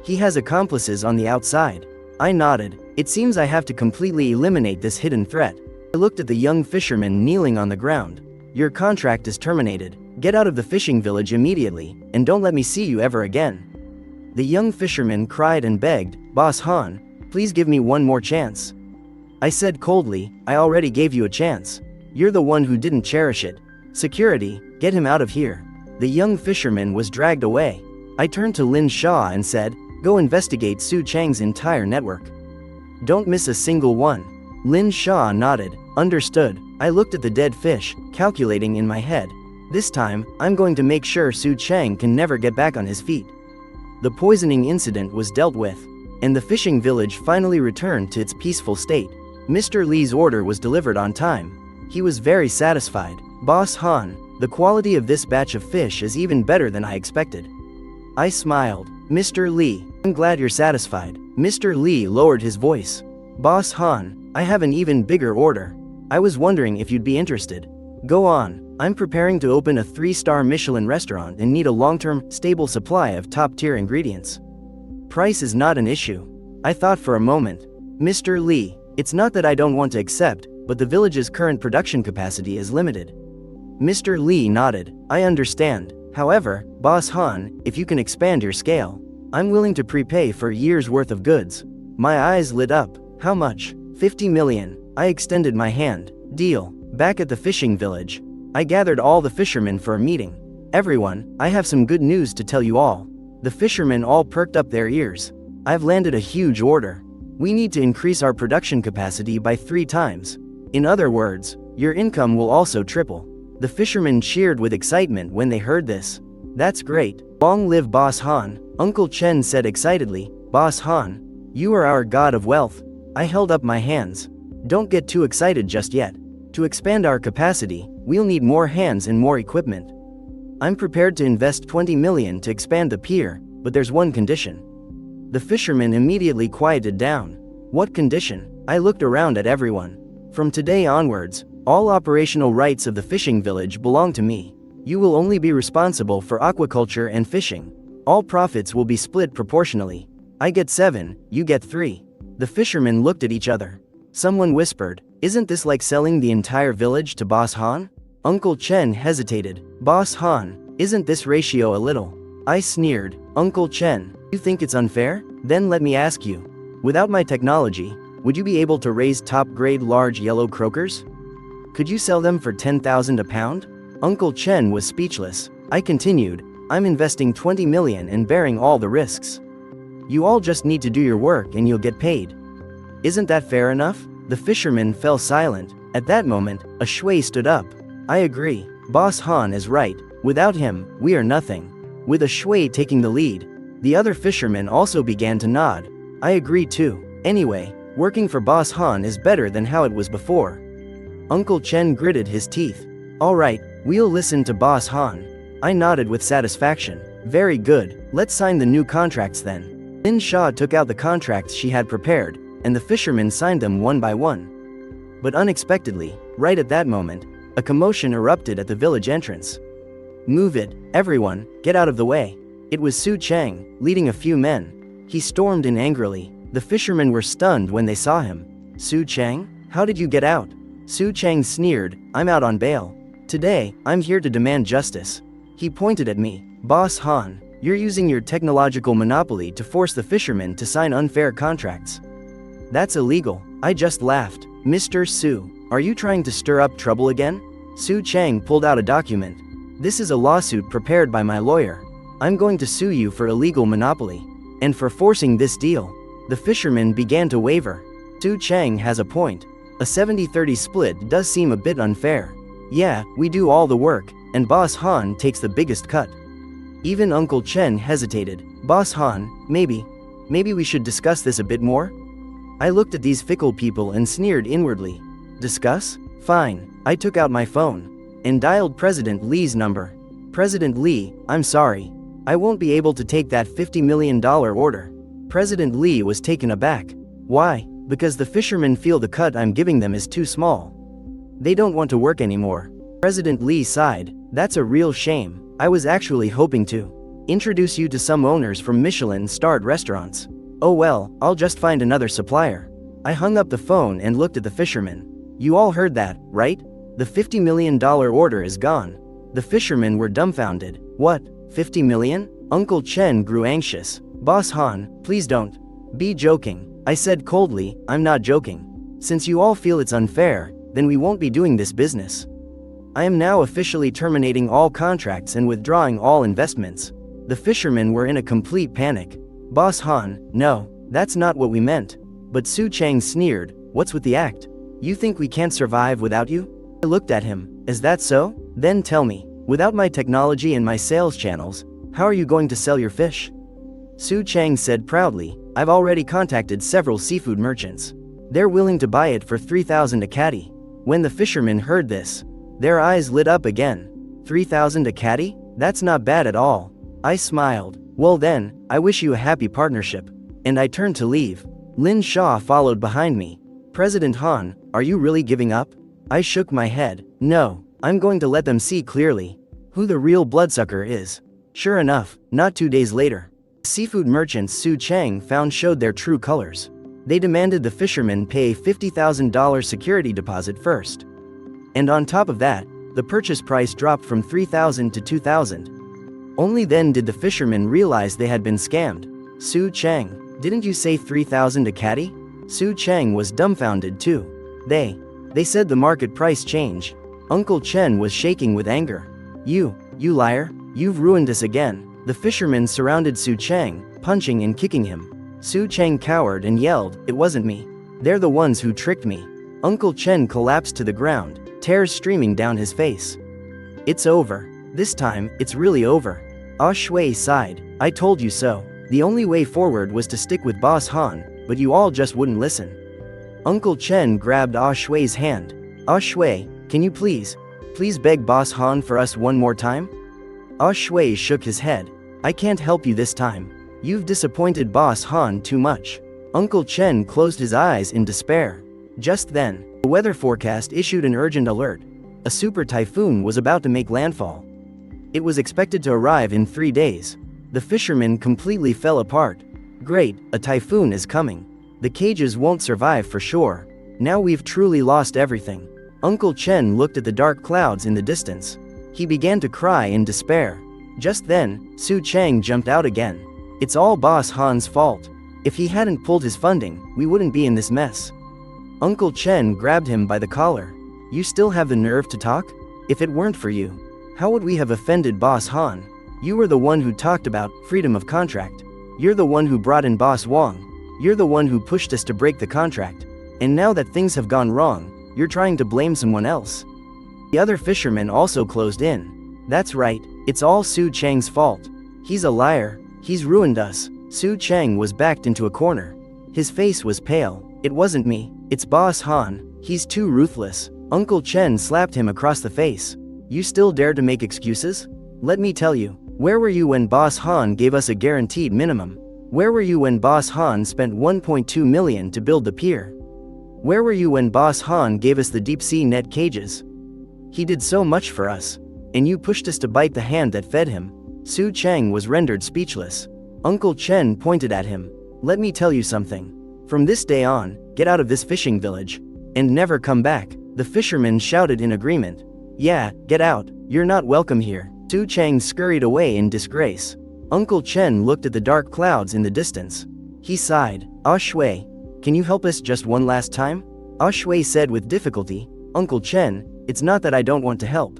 He has accomplices on the outside. I nodded. It seems I have to completely eliminate this hidden threat. I looked at the young fisherman kneeling on the ground. Your contract is terminated. Get out of the fishing village immediately, and don't let me see you ever again. The young fisherman cried and begged, Boss Han, please give me one more chance. I said coldly, I already gave you a chance. You're the one who didn't cherish it. Security, get him out of here. The young fisherman was dragged away. I turned to Lin Sha and said, go investigate Su Cheng's entire network. Don't miss a single one. Lin Sha nodded. Understood. I looked at the dead fish, calculating in my head. This time, I'm going to make sure Su Cheng can never get back on his feet. The poisoning incident was dealt with, and the fishing village finally returned to its peaceful state. Mr. Li's order was delivered on time. He was very satisfied. Boss Han, the quality of this batch of fish is even better than I expected. I smiled. Mr. Li, I'm glad you're satisfied. Mr. Li lowered his voice. Boss Han, I have an even bigger order. I was wondering if you'd be interested. Go on. I'm preparing to open a 3-star Michelin restaurant and need a long-term, stable supply of top-tier ingredients. Price is not an issue. I thought for a moment. Mr. Li, it's not that I don't want to accept, but the village's current production capacity is limited. Mr. Li nodded. I understand. However, Boss Han, if you can expand your scale, I'm willing to prepay for a year's worth of goods. My eyes lit up. How much? 50 million. I extended my hand. Deal. Back at the fishing village, I gathered all the fishermen for a meeting. Everyone, I have some good news to tell you all. The fishermen all perked up their ears. I've landed a huge order. We need to increase our production capacity by 3 times. In other words, your income will also triple. The fishermen cheered with excitement when they heard this. That's great. Long live Boss Han, Uncle Chen said excitedly. Boss Han, you are our god of wealth. I held up my hands. Don't get too excited just yet. To expand our capacity, we'll need more hands and more equipment. I'm prepared to invest 20 million to expand the pier, but there's one condition. The fishermen immediately quieted down. What condition? I looked around at everyone. From today onwards, all operational rights of the fishing village belong to me. You will only be responsible for aquaculture and fishing. All profits will be split proportionally. I get 7, you get 3. The fishermen looked at each other. Someone whispered, isn't this like selling the entire village to Boss Han? Uncle Chen hesitated. Boss Han, isn't this ratio a little? I sneered. Uncle Chen, you think it's unfair? Then let me ask you. Without my technology, would you be able to raise top-grade large yellow croakers? Could you sell them for 10,000 a pound? Uncle Chen was speechless. I continued, I'm investing 20 million and bearing all the risks. You all just need to do your work and you'll get paid. Isn't that fair enough? The fisherman fell silent. At that moment, a shui stood up. I agree. Boss Han is right. Without him, we are nothing. With a shui taking the lead, the other fishermen also began to nod. I agree too. Anyway, working for Boss Han is better than how it was before. Uncle Chen gritted his teeth. All right, we'll listen to Boss Han. I nodded with satisfaction. Very good. Let's sign the new contracts then. Lin Sha took out the contracts she had prepared, and the fishermen signed them one by one. But unexpectedly, right at that moment, a commotion erupted at the village entrance. Move it, everyone, get out of the way. It was Su Cheng, leading a few men. He stormed in angrily. The fishermen were stunned when they saw him. Su Cheng? How did you get out? Su Cheng sneered, I'm out on bail. Today, I'm here to demand justice. He pointed at me. Boss Han, you're using your technological monopoly to force the fishermen to sign unfair contracts. That's illegal. I just laughed. Mr. Su, are you trying to stir up trouble again? Su Cheng pulled out a document. This is a lawsuit prepared by my lawyer. I'm going to sue you for illegal monopoly. And for forcing this deal. The fisherman began to waver. Su Chang has a point. A 70-30 split does seem a bit unfair. Yeah, we do all the work, and Boss Han takes the biggest cut. Even Uncle Chen hesitated. Boss Han, maybe we should discuss this a bit more? I looked at these fickle people and sneered inwardly. Discuss? Fine. I took out my phone and dialed President Lee's number. President Lee, I'm sorry. I won't be able to take that $50 million order. President Lee was taken aback. Why? Because the fishermen feel the cut I'm giving them is too small. They don't want to work anymore. President Lee sighed. That's a real shame. I was actually hoping to introduce you to some owners from Michelin-starred restaurants. Oh well, I'll just find another supplier. I hung up the phone and looked at the fishermen. You all heard that, right? The $50 million order is gone. The fishermen were dumbfounded. What? 50 million? Uncle Chen grew anxious. Boss Han, please don't be joking. I said coldly, I'm not joking. Since you all feel it's unfair, then we won't be doing this business. I am now officially terminating all contracts and withdrawing all investments. The fishermen were in a complete panic. Boss Han, no, that's not what we meant. But Su Chang sneered, what's with the act? You think we can't survive without you? I looked at him, is that so? Then tell me, without my technology and my sales channels, how are you going to sell your fish? Su Chang said proudly, I've already contacted several seafood merchants. They're willing to buy it for 3,000 a catty. When the fishermen heard this, their eyes lit up again. 3,000 a catty? That's not bad at all. I smiled. Well then, I wish you a happy partnership. And I turned to leave. Lin Shaw followed behind me. President Han, are you really giving up? I shook my head. No, I'm going to let them see clearly who the real bloodsucker is. Sure enough, not 2 days later, seafood merchants Su Chang found showed their true colors. They demanded the fishermen pay $50,000 security deposit first. And on top of that, the purchase price dropped from $3,000 to $2,000. Only then did the fishermen realize they had been scammed. Su Chang, didn't you say 3,000 a catty? Su Chang was dumbfounded too. They said the market price change. Uncle Chen was shaking with anger. You liar, you've ruined us again. The fishermen surrounded Su Chang, punching and kicking him. Su Chang cowered and yelled, it wasn't me. They're the ones who tricked me. Uncle Chen collapsed to the ground, tears streaming down his face. It's over. This time, it's really over. Ah Shui sighed. I told you so. The only way forward was to stick with Boss Han, but you all just wouldn't listen. Uncle Chen grabbed Ah Shui's hand. Ah Shui, can you please beg Boss Han for us one more time? Ah Shui shook his head. I can't help you this time. You've disappointed Boss Han too much. Uncle Chen closed his eyes in despair. Just then, the weather forecast issued an urgent alert. A super typhoon was about to make landfall. It was expected to arrive in 3 days. The fishermen completely fell apart. Great, a typhoon is coming. The cages won't survive for sure. Now we've truly lost everything. Uncle Chen looked at the dark clouds in the distance. He began to cry in despair. Just then, Su Chang jumped out again. It's all Boss Han's fault. If he hadn't pulled his funding, we wouldn't be in this mess. Uncle Chen grabbed him by the collar. You still have the nerve to talk? If it weren't for you, how would we have offended Boss Han? You were the one who talked about freedom of contract. You're the one who brought in Boss Wang. You're the one who pushed us to break the contract. And now that things have gone wrong, you're trying to blame someone else. The other fishermen also closed in. That's right, it's all Su Chang's fault. He's a liar, he's ruined us. Su Chang was backed into a corner. His face was pale. It wasn't me, it's Boss Han, he's too ruthless. Uncle Chen slapped him across the face. You still dare to make excuses? Let me tell you, where were you when Boss Han gave us a guaranteed minimum? Where were you when Boss Han spent 1.2 million to build the pier? Where were you when Boss Han gave us the deep-sea net cages? He did so much for us. And you pushed us to bite the hand that fed him. Su Chang was rendered speechless. Uncle Chen pointed at him. Let me tell you something. From this day on, get out of this fishing village. And never come back. The fishermen shouted in agreement. Yeah, get out, you're not welcome here. Su Chang scurried away in disgrace. Uncle Chen looked at the dark clouds in the distance. He sighed. Ah Shui, can you help us just one last time? Ah Shui said with difficulty. Uncle Chen, it's not that I don't want to help.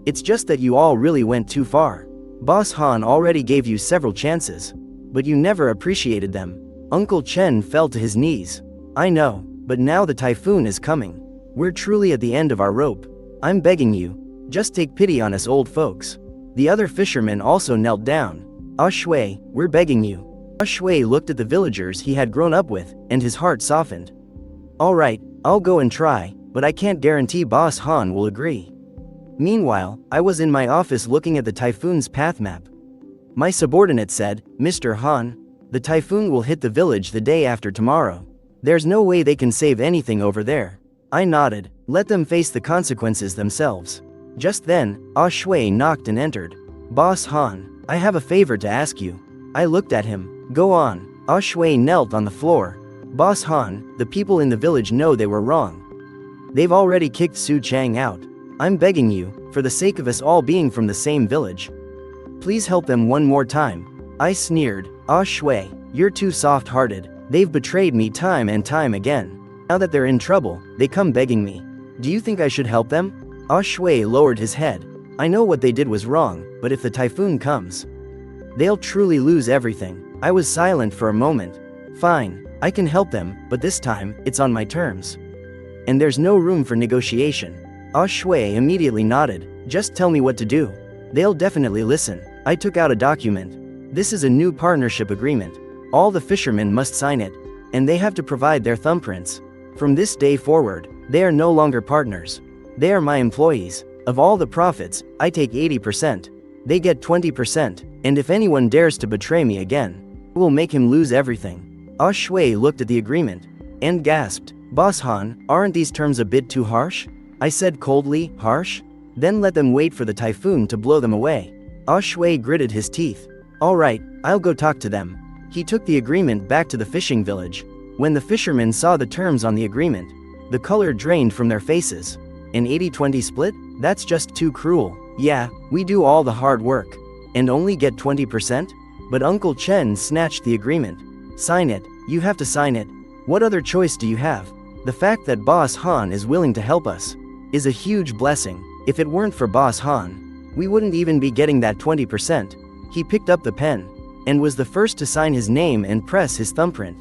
It's just that you all really went too far. Boss Han already gave you several chances. But you never appreciated them. Uncle Chen fell to his knees. I know, but now the typhoon is coming. We're truly at the end of our rope. I'm begging you, just take pity on us old folks. The other fishermen also knelt down. Ah Shui, we're begging you. Ah Shui looked at the villagers he had grown up with, and his heart softened. Alright, I'll go and try, but I can't guarantee Boss Han will agree. Meanwhile, I was in my office looking at the typhoon's path map. My subordinate said, Mr. Han, the typhoon will hit the village the day after tomorrow. There's no way they can save anything over there. I nodded, let them face the consequences themselves. Just then, Ah Shui knocked and entered. Boss Han, I have a favor to ask you. I looked at him. Go on. Ah Shui knelt on the floor. Boss Han, the people in the village know they were wrong. They've already kicked Su Chang out. I'm begging you, for the sake of us all being from the same village. Please help them one more time. I sneered. Ah Shui, you're too soft-hearted. They've betrayed me time and time again. Now that they're in trouble, they come begging me. Do you think I should help them? Ah Shui lowered his head. I know what they did was wrong, but if the typhoon comes, they'll truly lose everything. I was silent for a moment. Fine, I can help them, but this time, it's on my terms. And there's no room for negotiation. Ah Shui immediately nodded. Just tell me what to do. They'll definitely listen. I took out a document. This is a new partnership agreement. All the fishermen must sign it, and they have to provide their thumbprints. From this day forward, they are no longer partners. They are my employees. Of all the profits, I take 80%. They get 20%, and if anyone dares to betray me again, I will make him lose everything. Ah Shui looked at the agreement and gasped. Boss Han, aren't these terms a bit too harsh? I said coldly, harsh? Then let them wait for the typhoon to blow them away. Ah Shui gritted his teeth. Alright, I'll go talk to them. He took the agreement back to the fishing village. When the fishermen saw the terms on the agreement, the color drained from their faces. An 80-20 split? That's just too cruel. Yeah, we do all the hard work. And only get 20%? But Uncle Chen snatched the agreement. Sign it, you have to sign it. What other choice do you have? The fact that Boss Han is willing to help us is a huge blessing. If it weren't for Boss Han, we wouldn't even be getting that 20%. He picked up the pen and was the first to sign his name and press his thumbprint.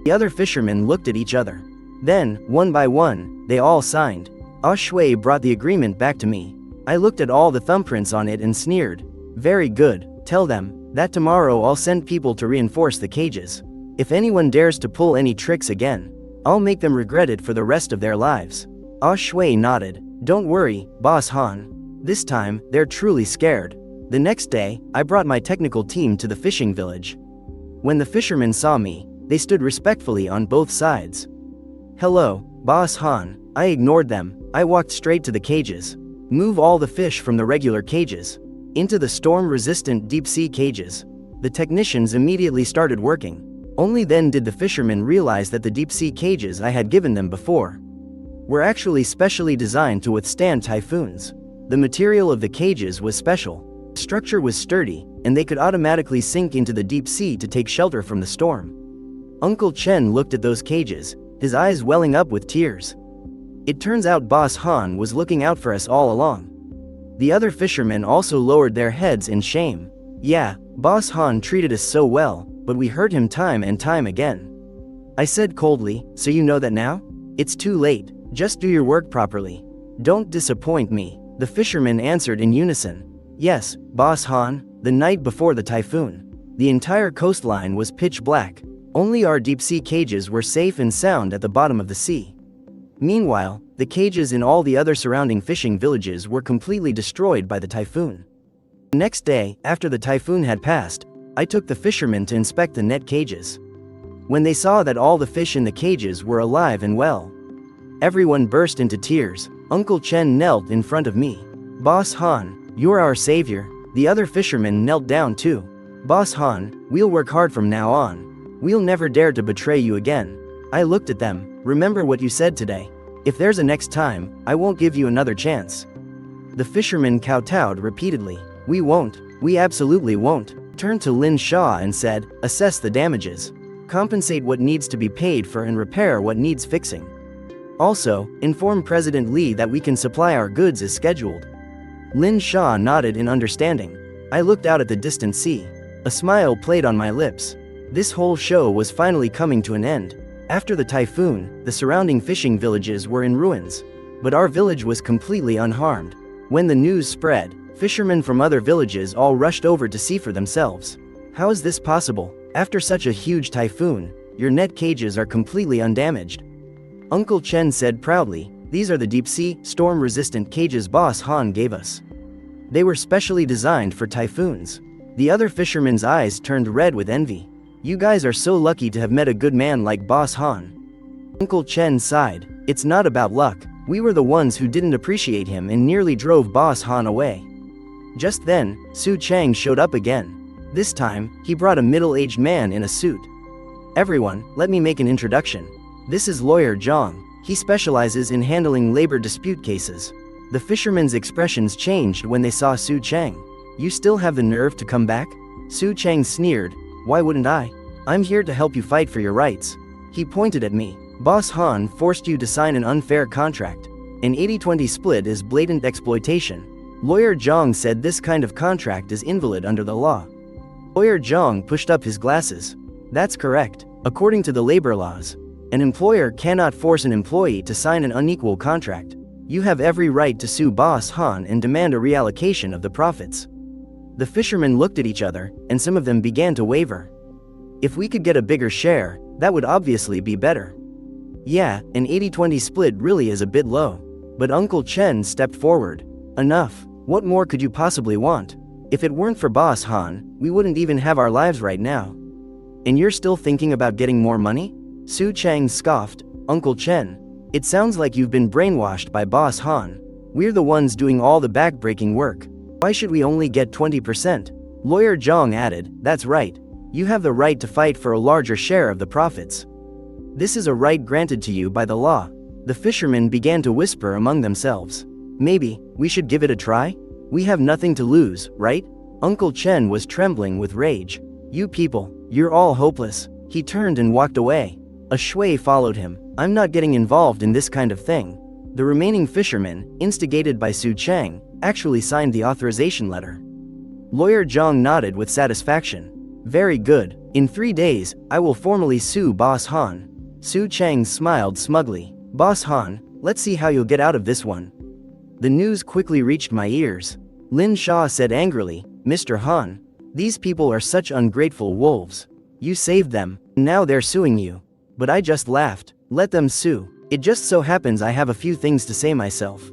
The other fishermen looked at each other. Then, one by one, they all signed. Ah Shui brought the agreement back to me. I looked at all the thumbprints on it and sneered. Very good, tell them that tomorrow I'll send people to reinforce the cages. If anyone dares to pull any tricks again, I'll make them regret it for the rest of their lives. Ah Shui nodded. Don't worry, Boss Han. This time, they're truly scared. The next day, I brought my technical team to the fishing village. When the fishermen saw me, they stood respectfully on both sides. Hello, Boss Han. I ignored them. I walked straight to the cages. Move all the fish from the regular cages into the storm-resistant deep-sea cages. The technicians immediately started working. Only then did the fishermen realize that the deep-sea cages I had given them before were actually specially designed to withstand typhoons. The material of the cages was special. The structure was sturdy, and they could automatically sink into the deep sea to take shelter from the storm. Uncle Chen looked at those cages, his eyes welling up with tears. It turns out Boss Han was looking out for us all along. The other fishermen also lowered their heads in shame. Yeah, Boss Han treated us so well, but we hurt him time and time again. I said coldly, so you know that now? It's too late, just do your work properly. Don't disappoint me. The fishermen answered in unison. Yes, Boss Han. The night before the typhoon, the entire coastline was pitch black. Only our deep-sea cages were safe and sound at the bottom of the sea. Meanwhile, the cages in all the other surrounding fishing villages were completely destroyed by the typhoon. The next day, after the typhoon had passed, I took the fishermen to inspect the net cages. When they saw that all the fish in the cages were alive and well, everyone burst into tears. Uncle Chen knelt in front of me. Boss Han, you're our savior. The other fishermen knelt down too. Boss Han, we'll work hard from now on. We'll never dare to betray you again. I looked at them. Remember what you said today. If there's a next time, I won't give you another chance. The fishermen kowtowed repeatedly. We won't. We absolutely won't. Turned to Lin Shaw and said, assess the damages. Compensate what needs to be paid for and repair what needs fixing. Also, inform President Li that we can supply our goods as scheduled. Lin Shaw nodded in understanding. I looked out at the distant sea. A smile played on my lips. This whole show was finally coming to an end. After the typhoon, the surrounding fishing villages were in ruins. But our village was completely unharmed. When the news spread, fishermen from other villages all rushed over to see for themselves. How is this possible? After such a huge typhoon, your net cages are completely undamaged. Uncle Chen said proudly, "These are the deep-sea, storm-resistant cages Boss Han gave us. They were specially designed for typhoons." The other fishermen's eyes turned red with envy. "You guys are so lucky to have met a good man like Boss Han." Uncle Chen sighed. "It's not about luck. We were the ones who didn't appreciate him and nearly drove Boss Han away." Just then, Su Chang showed up again. This time, he brought a middle-aged man in a suit. "Everyone, let me make an introduction. This is Lawyer Zhang. He specializes in handling labor dispute cases." The fishermen's expressions changed when they saw Su Chang. "You still have the nerve to come back?" Su Chang sneered. "Why wouldn't I? I'm here to help you fight for your rights." He pointed at me. "Boss Han forced you to sign an unfair contract. An 80-20 split is blatant exploitation." Lawyer Zhang said this kind of contract is invalid under the law. Lawyer Zhang pushed up his glasses. "That's correct. According to the labor laws, an employer cannot force an employee to sign an unequal contract. You have every right to sue Boss Han and demand a reallocation of the profits." The fishermen looked at each other, and some of them began to waver. "If we could get a bigger share, that would obviously be better." "Yeah, an 80-20 split really is a bit low." But Uncle Chen stepped forward. "Enough. What more could you possibly want? If it weren't for Boss Han, we wouldn't even have our lives right now. And you're still thinking about getting more money?" Su Chang scoffed. "Uncle Chen, it sounds like you've been brainwashed by Boss Han. We're the ones doing all the back-breaking work. Why should we only get 20%? Lawyer Zhang added, "That's right. You have the right to fight for a larger share of the profits. This is a right granted to you by the law." The fishermen began to whisper among themselves. "Maybe we should give it a try? We have nothing to lose, right?" Uncle Chen was trembling with rage. "You people, you're all hopeless." He turned and walked away. A shui followed him. "I'm not getting involved in this kind of thing." The remaining fishermen, instigated by Su Chang, actually signed the authorization letter. Lawyer Zhang nodded with satisfaction. "Very good. In 3 days, I will formally sue Boss Han." Su Chang smiled smugly. "Boss Han, let's see how you'll get out of this one." The news quickly reached my ears. Lin Sha said angrily, "Mr. Han, these people are such ungrateful wolves. You saved them, now they're suing you." But I just laughed. "Let them sue. It just so happens I have a few things to say myself."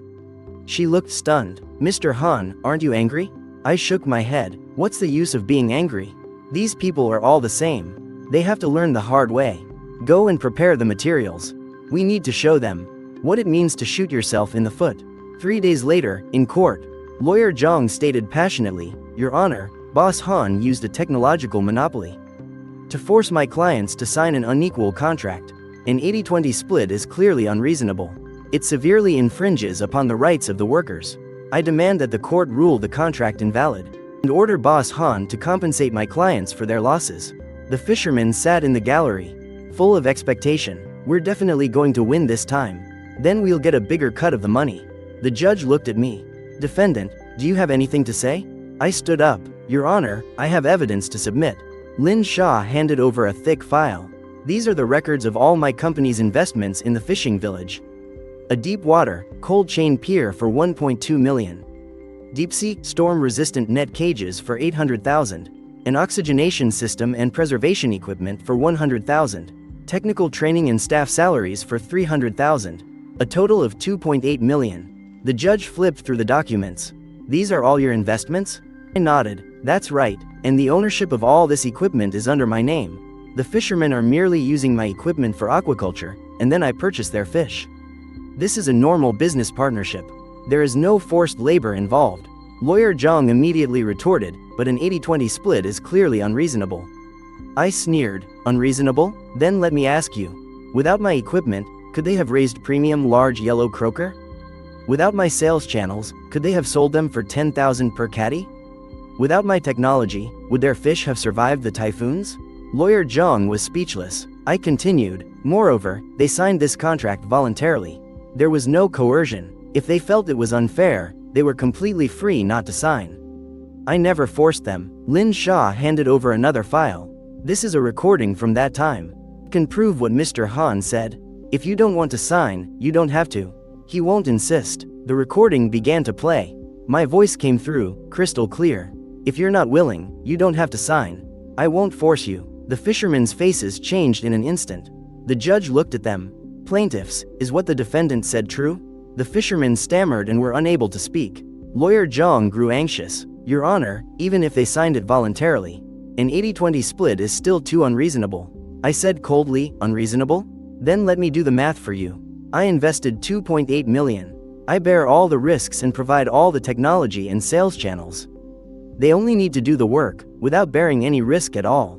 She looked stunned. "Mr. Han, aren't you angry?" I shook my head. "What's the use of being angry? These people are all the same. They have to learn the hard way. Go and prepare the materials. We need to show them what it means to shoot yourself in the foot." 3 days later, in court, Lawyer Zhang stated passionately, "Your Honor, Boss Han used a technological monopoly to force my clients to sign an unequal contract. An 80-20 split is clearly unreasonable. It severely infringes upon the rights of the workers. I demand that the court rule the contract invalid and order Boss Han to compensate my clients for their losses." The fishermen sat in the gallery, full of expectation. "We're definitely going to win this time. Then we'll get a bigger cut of the money." The judge looked at me. "Defendant, do you have anything to say?" I stood up. "Your Honor, I have evidence to submit." Lin Sha handed over a thick file. "These are the records of all my company's investments in the fishing village. A deep water, cold chain pier for 1.2 million. Deep-sea, storm-resistant net cages for 800,000. An oxygenation system and preservation equipment for 100,000. Technical training and staff salaries for 300,000. A total of 2.8 million. The judge flipped through the documents. "These are all your investments?" I nodded. "That's right, and the ownership of all this equipment is under my name. The fishermen are merely using my equipment for aquaculture, and then I purchase their fish. This is a normal business partnership. There is no forced labor involved." Lawyer Zhang immediately retorted, "But an 80-20 split is clearly unreasonable." I sneered. "Unreasonable? Then let me ask you. Without my equipment, could they have raised premium large yellow croaker? Without my sales channels, could they have sold them for 10,000 per catty? Without my technology, would their fish have survived the typhoons?" Lawyer Zhang was speechless. I continued, "Moreover, they signed this contract voluntarily. There was no coercion. If they felt it was unfair, they were completely free not to sign. I never forced them." Lin Sha handed over another file. This is a recording from that time. Can prove what Mr. Han said. If you don't want to sign, you don't have to. He won't insist. The recording began to play. My voice came through, crystal clear. If you're not willing, you don't have to sign. I won't force you. The fishermen's faces changed in an instant. The judge looked at them. Plaintiffs, is what the defendant said true? The fishermen stammered and were unable to speak. Lawyer Zhang grew anxious. Your Honor, even if they signed it voluntarily, an 80-20 split is still too unreasonable. I said coldly, unreasonable? Then let me do the math for you. I invested 2.8 million. I bear all the risks and provide all the technology and sales channels. They only need to do the work, without bearing any risk at all.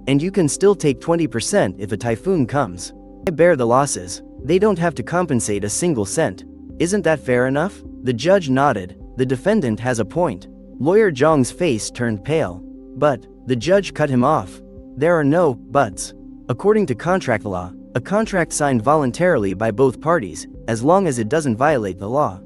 And you can still take 20% if a typhoon comes. I bear the losses. They don't have to compensate a single cent. Isn't that fair enough? The judge nodded. The defendant has a point. Lawyer Zhang's face turned pale. But, the judge cut him off. There are no buts. According to contract law, a contract signed voluntarily by both parties, as long as it doesn't violate the law,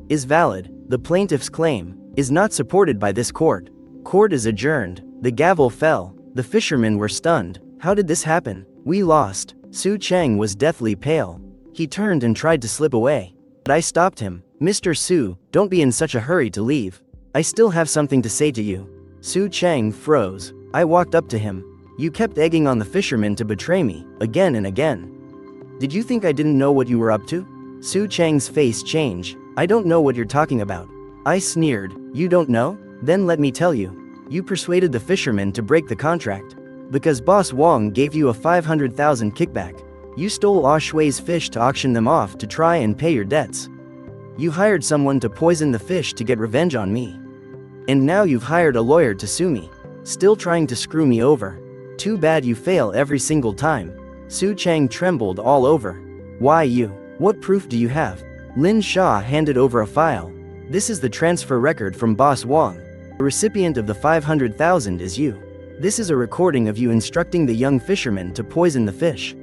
is valid. The plaintiff's claim is not supported by this court. Court is adjourned. The gavel fell. The fishermen were stunned. How did this happen? We lost. Su Cheng was deathly pale. He turned and tried to slip away. But I stopped him. Mr. Su, don't be in such a hurry to leave. I still have something to say to you. Su Cheng froze. I walked up to him. You kept egging on the fishermen to betray me, again and again. Did you think I didn't know what you were up to? Su Cheng's face changed. I don't know what you're talking about. I sneered. You don't know? Then let me tell you. You persuaded the fishermen to break the contract. Because Boss Wang gave you a 500,000 kickback. You stole Ah Shui's fish to auction them off to try and pay your debts. You hired someone to poison the fish to get revenge on me. And now you've hired a lawyer to sue me. Still trying to screw me over. Too bad you fail every single time. Su Cheng trembled all over. Why you? What proof do you have? Lin Sha handed over a file. This is the transfer record from Boss Wang. The recipient of the 500,000 is you. This is a recording of you instructing the young fisherman to poison the fish.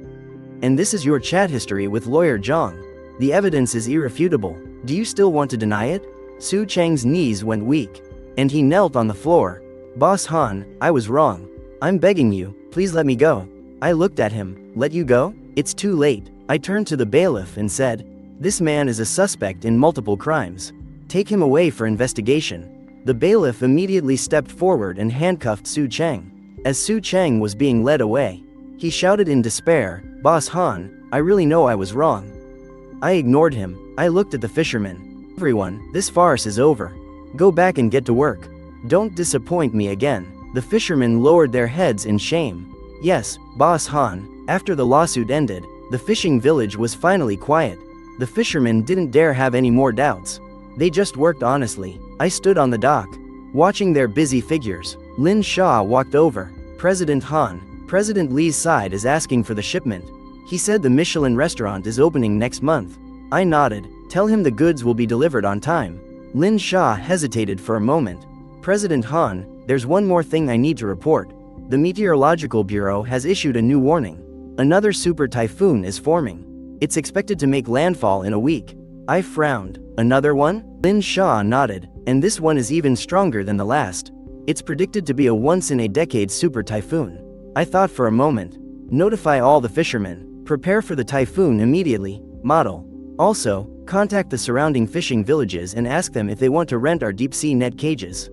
And this is your chat history with lawyer Zhang. The evidence is irrefutable. Do you still want to deny it? Su Cheng's knees went weak. And he knelt on the floor. Boss Han, I was wrong. I'm begging you, please let me go. I looked at him. Let you go? It's too late. I turned to the bailiff and said, this man is a suspect in multiple crimes. Take him away for investigation. The bailiff immediately stepped forward and handcuffed Su Cheng. As Su Cheng was being led away, he shouted in despair, Boss Han, I really know I was wrong. I ignored him. I looked at the fishermen. Everyone, this farce is over. Go back and get to work. Don't disappoint me again. The fishermen lowered their heads in shame. Yes, Boss Han. After the lawsuit ended, the fishing village was finally quiet. The fishermen didn't dare have any more doubts. They just worked honestly. I stood on the dock, watching their busy figures. Lin Sha walked over. President Han, President Li's side is asking for the shipment. He said the Michelin restaurant is opening next month. I nodded. Tell him the goods will be delivered on time. Lin Sha hesitated for a moment. President Han, there's one more thing I need to report. The Meteorological Bureau has issued a new warning. Another super typhoon is forming. It's expected to make landfall in a week. I frowned. Another one? Lin Sha nodded. And this one is even stronger than the last. It's predicted to be a once-in-a-decade super typhoon. I thought for a moment. Notify all the fishermen. Prepare for the typhoon immediately. Model. Also, contact the surrounding fishing villages and ask them if they want to rent our deep-sea net cages.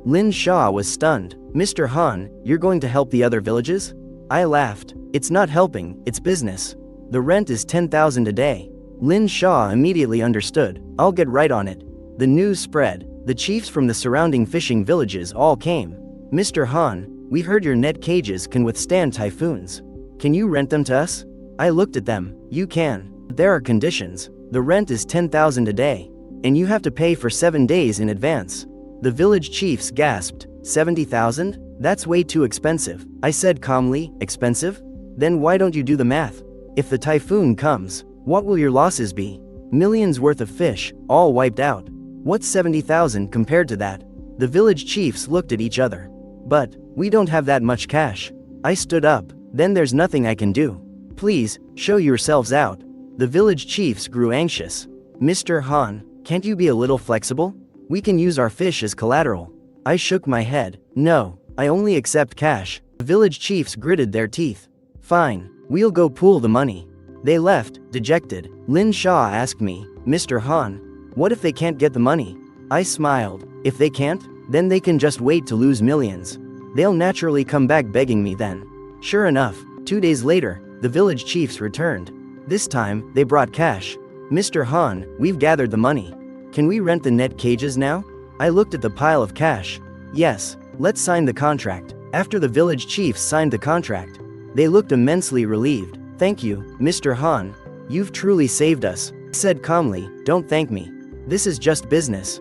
Lin Sha was stunned. Mr. Han, you're going to help the other villages? I laughed. It's not helping, it's business. The rent is 10,000 a day. Lin Sha immediately understood. I'll get right on it. The news spread. The chiefs from the surrounding fishing villages all came. Mr. Han, we heard your net cages can withstand typhoons. Can you rent them to us? I looked at them. You can. But there are conditions. The rent is 10,000 a day. And you have to pay for 7 days in advance. The village chiefs gasped. 70,000? That's way too expensive. I said calmly, expensive? Then why don't you do the math? If the typhoon comes, what will your losses be? Millions worth of fish, all wiped out. What's 70,000 compared to that? The village chiefs looked at each other. But, we don't have that much cash. I stood up. Then there's nothing I can do. Please, show yourselves out. The village chiefs grew anxious. Mr. Han, can't you be a little flexible? We can use our fish as collateral. I shook my head. No, I only accept cash. The village chiefs gritted their teeth. Fine, we'll go pool the money. They left, dejected. Lin Shaw asked me, Mr. Han, what if they can't get the money? I smiled. If they can't, then they can just wait to lose millions. They'll naturally come back begging me then. Sure enough, 2 days later, the village chiefs returned. This time, they brought cash. Mr. Han, we've gathered the money. Can we rent the net cages now? I looked at the pile of cash. Yes, let's sign the contract. After the village chiefs signed the contract, they looked immensely relieved. Thank you, Mr. Han. You've truly saved us. I said calmly, don't thank me. This is just business.